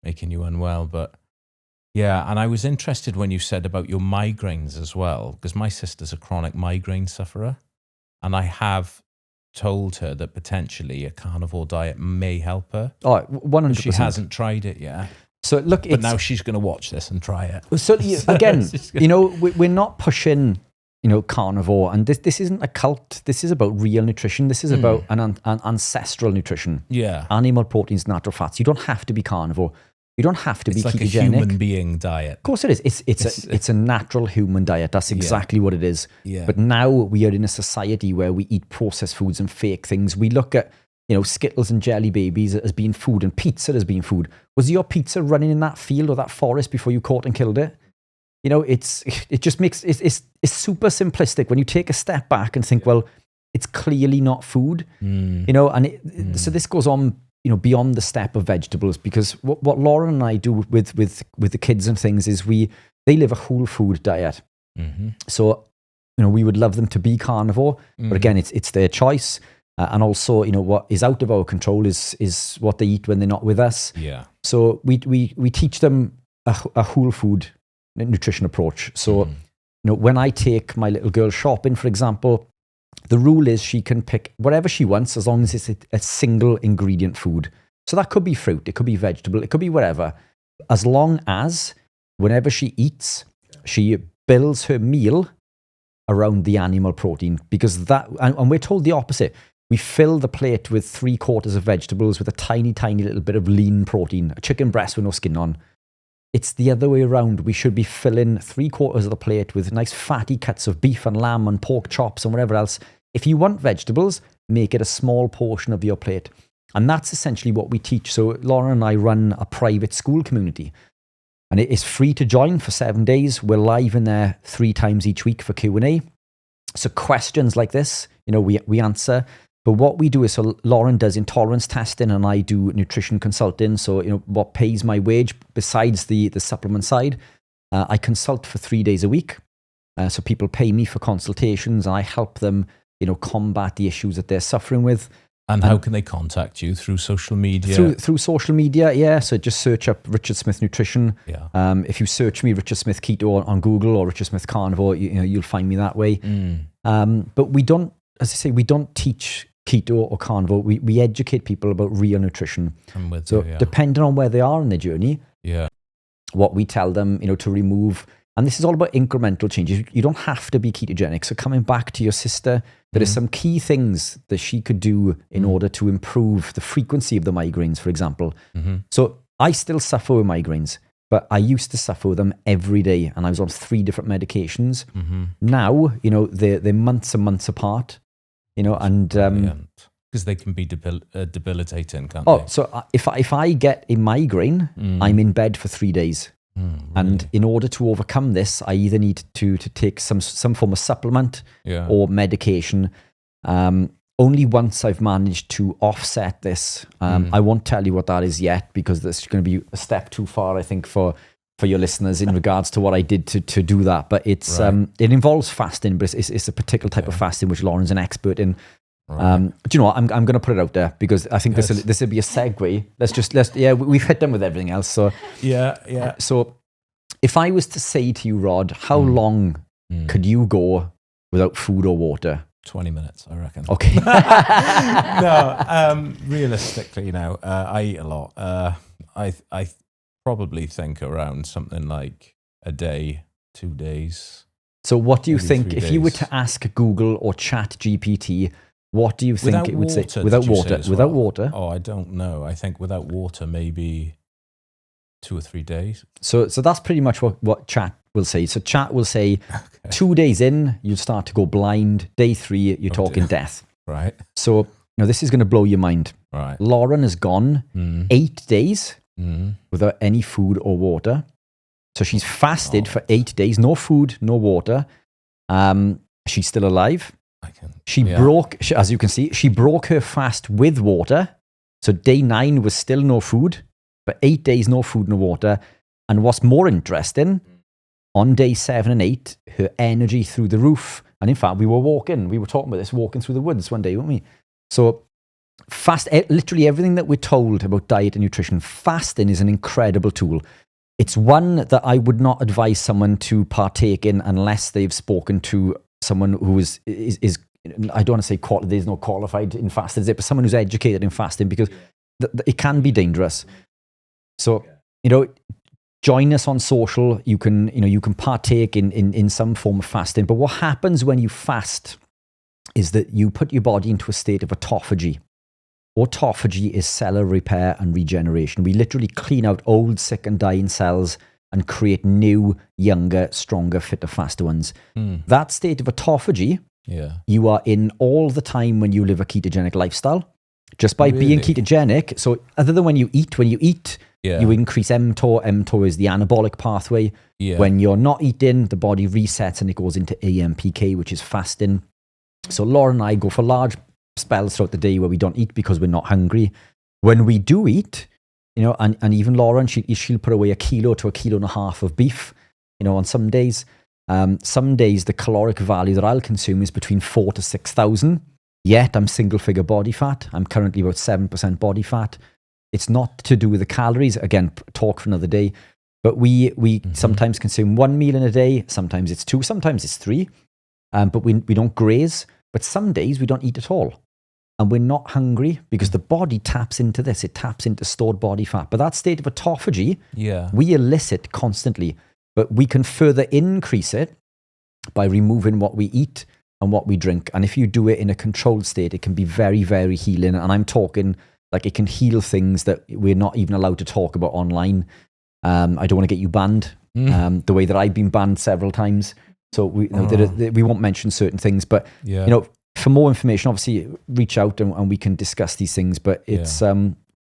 you unwell. But yeah, and I was interested when you said about your migraines as well, because my sister's a chronic migraine sufferer, and I have told her that potentially a carnivore diet may help her. Oh, 100%. She hasn't tried it yet. So look, but now she's going to watch this and try it. So again, we're not pushing, carnivore, and this isn't a cult. This is about real nutrition. This is about an ancestral nutrition. Yeah, animal proteins, natural fats. You don't have to be carnivore. You don't have to be like ketogenic. It's like a human being diet. Of course it is. It's a natural human diet. That's exactly what it is. Yeah. But now we are in a society where we eat processed foods and fake things. We look at, Skittles and Jelly Babies as being food and pizza as being food. Was your pizza running in that field or that forest before you caught and killed it? It just makes, it's super simplistic when you take a step back and think, well, it's clearly not food, so this goes on, beyond the step of vegetables, because what Lauren and I do with the kids and things is they live a whole food diet. So, we would love them to be carnivore, but again, it's their choice. And also, what is out of our control is what they eat when they're not with us. Yeah. So we teach them a whole food nutrition approach. So, when I take my little girl shopping, for example, the rule is she can pick whatever she wants as long as it's a single ingredient food. So that could be fruit, it could be vegetable, it could be whatever. As long as whenever she eats, she builds her meal around the animal protein, because and we're told the opposite. We fill the plate with 3/4 of vegetables with a tiny, tiny little bit of lean protein, a chicken breast with no skin on. It's the other way around. We should be filling 3/4 of the plate with nice fatty cuts of beef and lamb and pork chops and whatever else. If you want vegetables, make it a small portion of your plate. And that's essentially what we teach. So Lauren and I run a private school community, and it is free to join for 7 days. We're live in there 3 times each week for Q&A. So questions like this, we answer. But what we do is, so Lauren does intolerance testing and I do nutrition consulting. So, what pays my wage besides the supplement side, I consult for 3 days a week. So people pay me for consultations and I help them, combat the issues that they're suffering with. And how can they contact you? Through social media? Through social media, yeah. So just search up Richard Smith Nutrition. Yeah. If you search me, Richard Smith Keto on Google or Richard Smith Carnivore, you'll find me that way. But we don't, as I say, we don't teach keto or carnivore. We educate people about real nutrition. Depending on where they are in their journey, what we tell them, to remove. And this is all about incremental changes. You don't have to be ketogenic. So coming back to your sister, there are some key things that she could do in order to improve the frequency of the migraines, for example. So I still suffer with migraines, but I used to suffer with them every day. And I was on 3 different medications. Now, they're months and months apart, and... because they can be debilitating, can't they? So if I get a migraine, I'm in bed for 3 days. Really? And in order to overcome this, I either need to take some form of supplement or medication. Only once I've managed to offset this. I won't tell you what that is yet, because that's going to be a step too far, I think, for your listeners in regards to what I did to do that. But it's it involves fasting, but it's a particular type of fasting which Lauren's an expert in. Right. Do you know what? I'm going to put it out there because I think this will be a segue. We've hit them with everything else. So So if I was to say to you, Rod, how long could you go without food or water? 20 minutes, I reckon. Okay. No, realistically, I eat a lot. I probably think around something like a day, 2 days. So what do you think if you were to ask Google or Chat GPT? What do you think it would say? Without water. Without water. Oh, I don't know. I think without water, maybe 2 or 3 days. So that's pretty much what Chat will say. So Chat will say 2 days in, you start to go blind. Day 3, you're talking death. Right. So this is going to blow your mind. Right. Lauren has gone 8 days without any food or water. So she's fasted for 8 days. No food, no water. She's still alive. She broke, as you can see, she broke her fast with water. So day 9 was still no food, but 8 days, no food, no water. And what's more interesting, on day 7 and 8, her energy through the roof. And in fact, we were talking about this, walking through the woods one day, weren't we? So literally everything that we're told about diet and nutrition, fasting is an incredible tool. It's one that I would not advise someone to partake in unless they've spoken to someone who is I don't want to say there's no qualified in fasting, but someone who's educated in fasting, because it can be dangerous. So, join us on social. You can partake in some form of fasting. But what happens when you fast is that you put your body into a state of autophagy. Autophagy is cellular repair and regeneration. We literally clean out old, sick and dying cells and create new, younger, stronger, fitter, faster ones. That state of autophagy, you are in all the time when you live a ketogenic lifestyle. Just by being ketogenic, so other than when you eat, you increase mTOR. mTOR is the anabolic pathway. When you're not eating, the body resets and it goes into AMPK, which is fasting. So Laura and I go for large spells throughout the day where we don't eat because we're not hungry. When we do eat, and even Lauren, she'll put away 1 kilo to 1.5 kilos of beef, on some days. Some days the caloric value that I'll consume is between 4,000 to 6,000. Yet I'm single figure body fat. I'm currently about 7% body fat. It's not to do with the calories. Again, talk for another day. But we sometimes consume 1 meal in a day. Sometimes it's 2. Sometimes it's 3. But we don't graze. But some days we don't eat at all. And we're not hungry because the body taps into this. It taps into stored body fat. But that state of autophagy, we elicit constantly. But we can further increase it by removing what we eat and what we drink. And if you do it in a controlled state, it can be very, very healing. And I'm talking like it can heal things that we're not even allowed to talk about online. I don't want to get you banned the way that I've been banned several times. So we won't mention certain things. But for more information, obviously reach out and we can discuss these things. But it's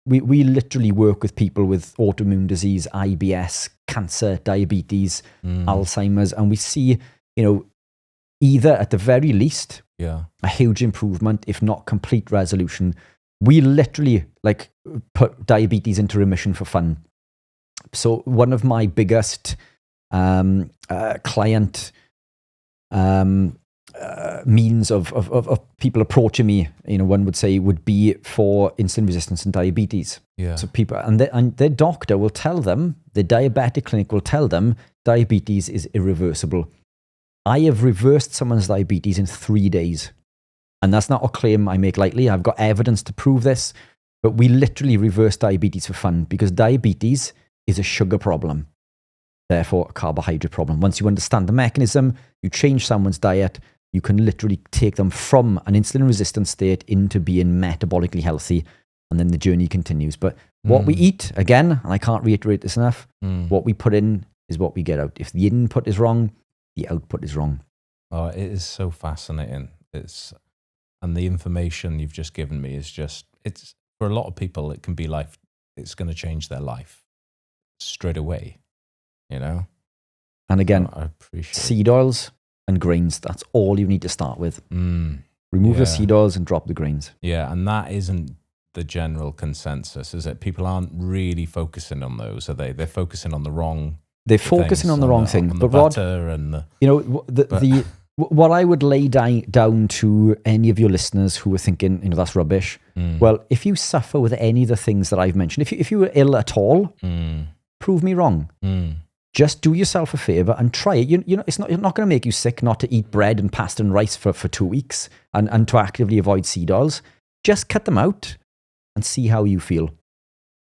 we literally work with people with autoimmune disease, IBS, cancer, diabetes, Alzheimer's, and we see, either at the very least, a huge improvement, if not complete resolution. We literally put diabetes into remission for fun. So one of my biggest client means of people approaching me, one would say, would be for insulin resistance and diabetes. So people and their doctor will tell them, the diabetic clinic will tell them, diabetes is irreversible. I have reversed someone's diabetes in 3 days. And that's not a claim I make lightly. I've got evidence to prove this. But we literally reverse diabetes for fun because diabetes is a sugar problem. Therefore, a carbohydrate problem. Once you understand the mechanism, you change someone's diet, you can literally take them from an insulin-resistant state into being metabolically healthy, and then the journey continues. But what we eat, again, and I can't reiterate this enough, what we put in is what we get out. If the input is wrong, the output is wrong. Oh, it is so fascinating. And the information you've just given me is it's for a lot of people, it can be it's going to change their life straight away, And again, I appreciate seed oils and grains, that's all you need to start with. Remove the seed oils and drop the grains. Yeah, and that isn't the general consensus, is it? People aren't really focusing on those, are they? They're focusing on the wrong They're focusing on the wrong thing. But Rod, and what I would lay down to any of your listeners who are thinking, that's rubbish. Well, if you suffer with any of the things that I've mentioned, if you were ill at all, prove me wrong. Just do yourself a favor and try it. It's not going to make you sick not to eat bread and pasta and rice for 2 weeks and to actively avoid seed oils. Just cut them out and see how you feel.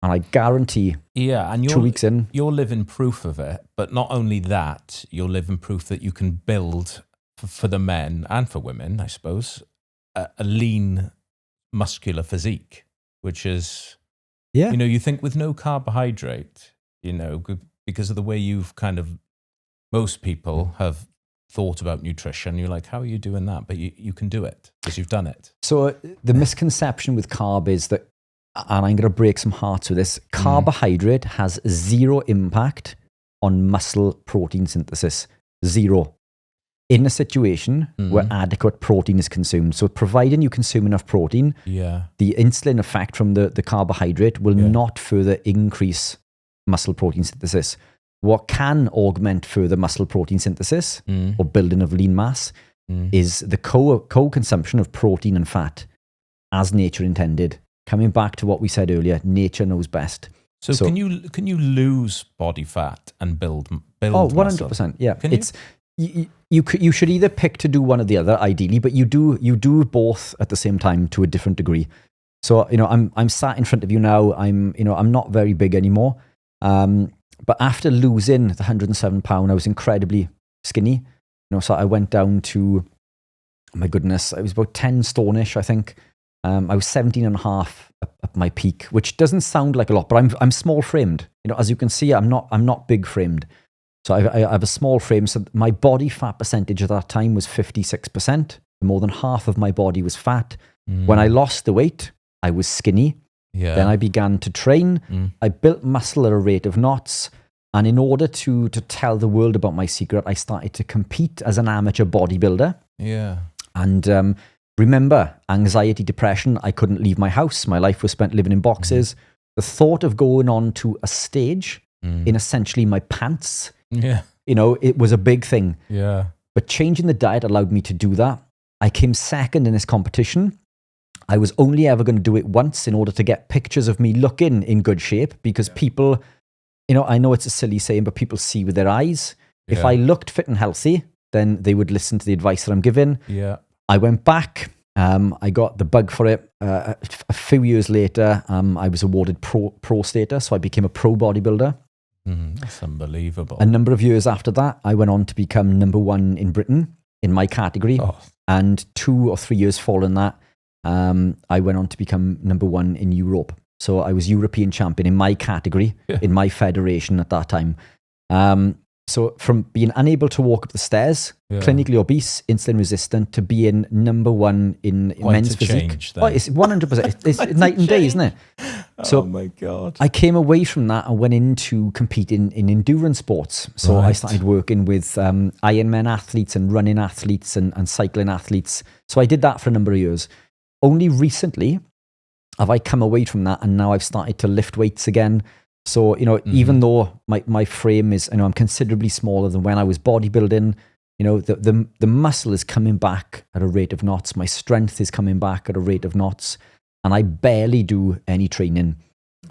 And I guarantee, and 2 weeks in, you're living proof of it. But not only that, you're living proof that you can build for the men and for women, I suppose, a lean, muscular physique, which is, you think with no carbohydrate, because of the way you've most people have thought about nutrition, you're like, how are you doing that? But you can do it because you've done it. So the misconception with carb is that, and I'm going to break some hearts with this, carbohydrate has zero impact on muscle protein synthesis. Zero. In a situation where adequate protein is consumed. So providing you consume enough protein, the insulin effect from the carbohydrate will not further increase muscle protein synthesis. What can augment further muscle protein synthesis or building of lean mass is the co-consumption of protein and fat as nature intended. Coming back to what we said earlier, nature knows best. So can you lose body fat and build 100%. Yeah. You should either pick to do one or the other, ideally, but you do both at the same time to a different degree. So I'm sat in front of you now. I'm not very big anymore. But after losing the 107 pound, I was incredibly skinny. So I went down to, my goodness, I was about 10 stone-ish, I think. I was 17 and a half at my peak, which doesn't sound like a lot, but I'm small framed. As you can see, I'm not big framed. So I have a small frame. So my body fat percentage at that time was 56%. More than half of my body was fat. When I lost the weight, I was skinny. Then I began to train. I built muscle at a rate of knots. And in order to tell the world about my secret, I started to compete as an amateur bodybuilder. And remember, anxiety, depression, I couldn't leave my house. My life was spent living in boxes. The thought of going on to a stage in essentially my pants, it was a big thing. But changing the diet allowed me to do that. I came second in this competition. I was only ever going to do it once in order to get pictures of me looking in good shape because people I know it's a silly saying, but people see with their eyes. If I looked fit and healthy, then they would listen to the advice that I'm giving. Yeah. I went back. I got the bug for it. A few years later, I was awarded pro status, so I became a pro bodybuilder. That's unbelievable. A number of years after that, I went on to become number 1 in Britain in my category. Oh. And 2 or 3 years following that, I went on to become number 1 in Europe. So I was European champion in my category, in my federation at that time. So from being unable to walk up the stairs, clinically obese, insulin resistant, to being number 1 in men's physique. It's 100%. It's night and day, isn't it? So, oh my God. I came away from that and went into competing in endurance sports. So I started working with Ironman athletes and running athletes and cycling athletes. So I did that for a number of years. Only recently have I come away from that, and now I've started to lift weights again. So, even though my frame is, I'm considerably smaller than when I was bodybuilding, the muscle is coming back at a rate of knots. My strength is coming back at a rate of knots. And I barely do any training,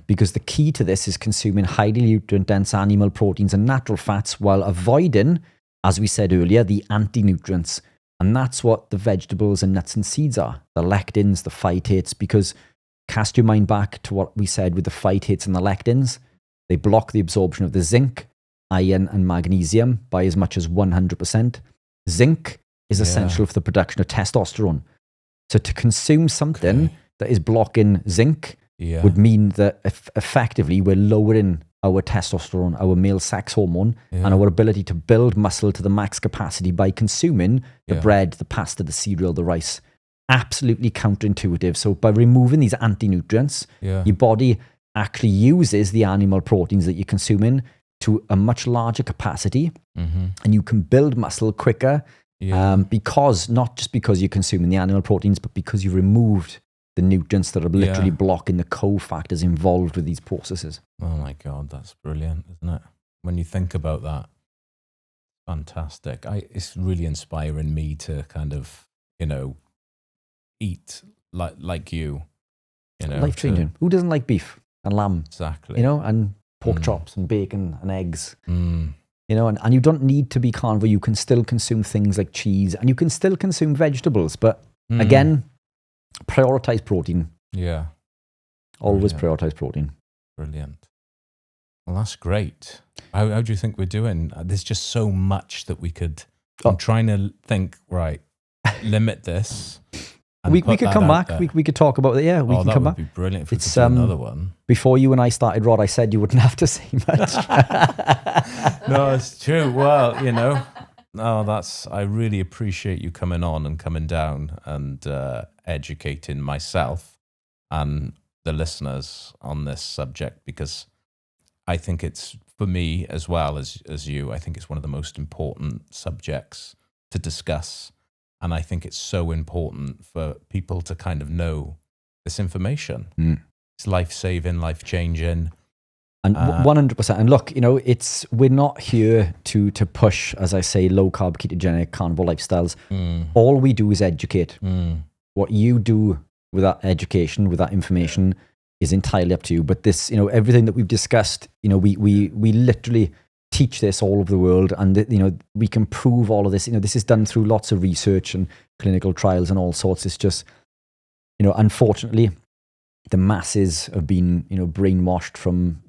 because the key to this is consuming highly nutrient-dense animal proteins and natural fats while avoiding, as we said earlier, the anti-nutrients. And that's what the vegetables and nuts and seeds are, the lectins, the phytates, because cast your mind back to what we said with the phytates and the lectins. They block the absorption of the zinc, iron, and magnesium by as much as 100%. Zinc is essential for the production of testosterone. So to consume something that is blocking zinc would mean that effectively we're lowering our testosterone, our male sex hormone, and our ability to build muscle to the max capacity by consuming the bread, the pasta, the cereal, the rice. Absolutely counterintuitive. So by removing these anti-nutrients, your body actually uses the animal proteins that you're consuming to a much larger capacity, and you can build muscle quicker because, not just because you're consuming the animal proteins, but because you removed the nutrients that are literally blocking the cofactors involved with these processes. Oh my God, that's brilliant, isn't it? When you think about that, fantastic. It's really inspiring me to kind of, eat like you. Life changing. Who doesn't like beef and lamb? Exactly. And pork chops and bacon and eggs. And you don't need to be carnivore. You can still consume things like cheese, and you can still consume vegetables. But again, prioritize protein. Yeah. Always prioritize protein. Brilliant. Well, that's great. How do you think we're doing? There's just so much that we could. I'm trying to think, right, limit this. We could come back. We could talk about it. Yeah, we can come back. That would be brilliant if we could do another one. Before you and I started, Rod, I said you wouldn't have to say much. No, it's true. Well, I really appreciate you coming on and coming down and educating myself and the listeners on this subject, because I think it's, for me as well as you, I think it's one of the most important subjects to discuss. And I think it's so important for people to kind of know this information. It's life-saving, life-changing. And 100%. And look, we're not here to push, as I say, low-carb, ketogenic, carnivore lifestyles. All we do is educate. What you do with that education, with that information, is entirely up to you. But this, everything that we've discussed, we literally teach this all over the world, and we can prove all of this. This is done through lots of research and clinical trials and all sorts. It's just, unfortunately, the masses have been, brainwashed from,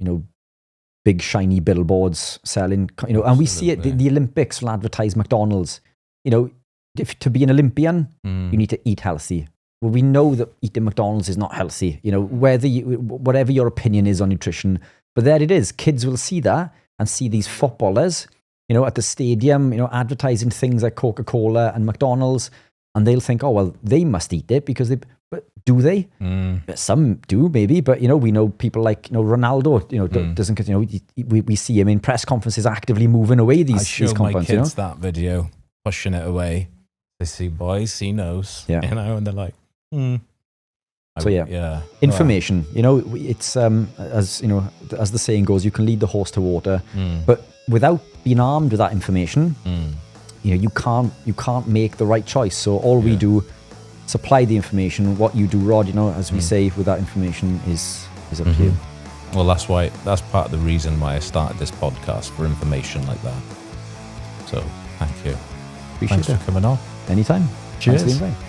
big shiny billboards selling, and we see it. The Olympics will advertise McDonald's. To be an Olympian, you need to eat healthy. Well, we know that eating McDonald's is not healthy. Whatever your opinion is on nutrition, but there it is. Kids will see that and see these footballers, at the stadium, advertising things like Coca-Cola and McDonald's, and they'll think, oh, well, they must eat it because but do they? Some do, maybe, but, we know people like, Ronaldo, doesn't, we see him in press conferences actively moving away these compounds. I show my kids that video, pushing it away. They see boys, he knows, and they're like, So information. It's as the saying goes, you can lead the horse to water, but without being armed with that information, you can't make the right choice. So all we do, supply the information. What you do, Rod, as we say, with that information is up to you. Well, that's part of the reason why I started this podcast, for information like that. So thank you. Appreciate Thanks it. for coming on. Anytime. Cheers. Thanks for the invite.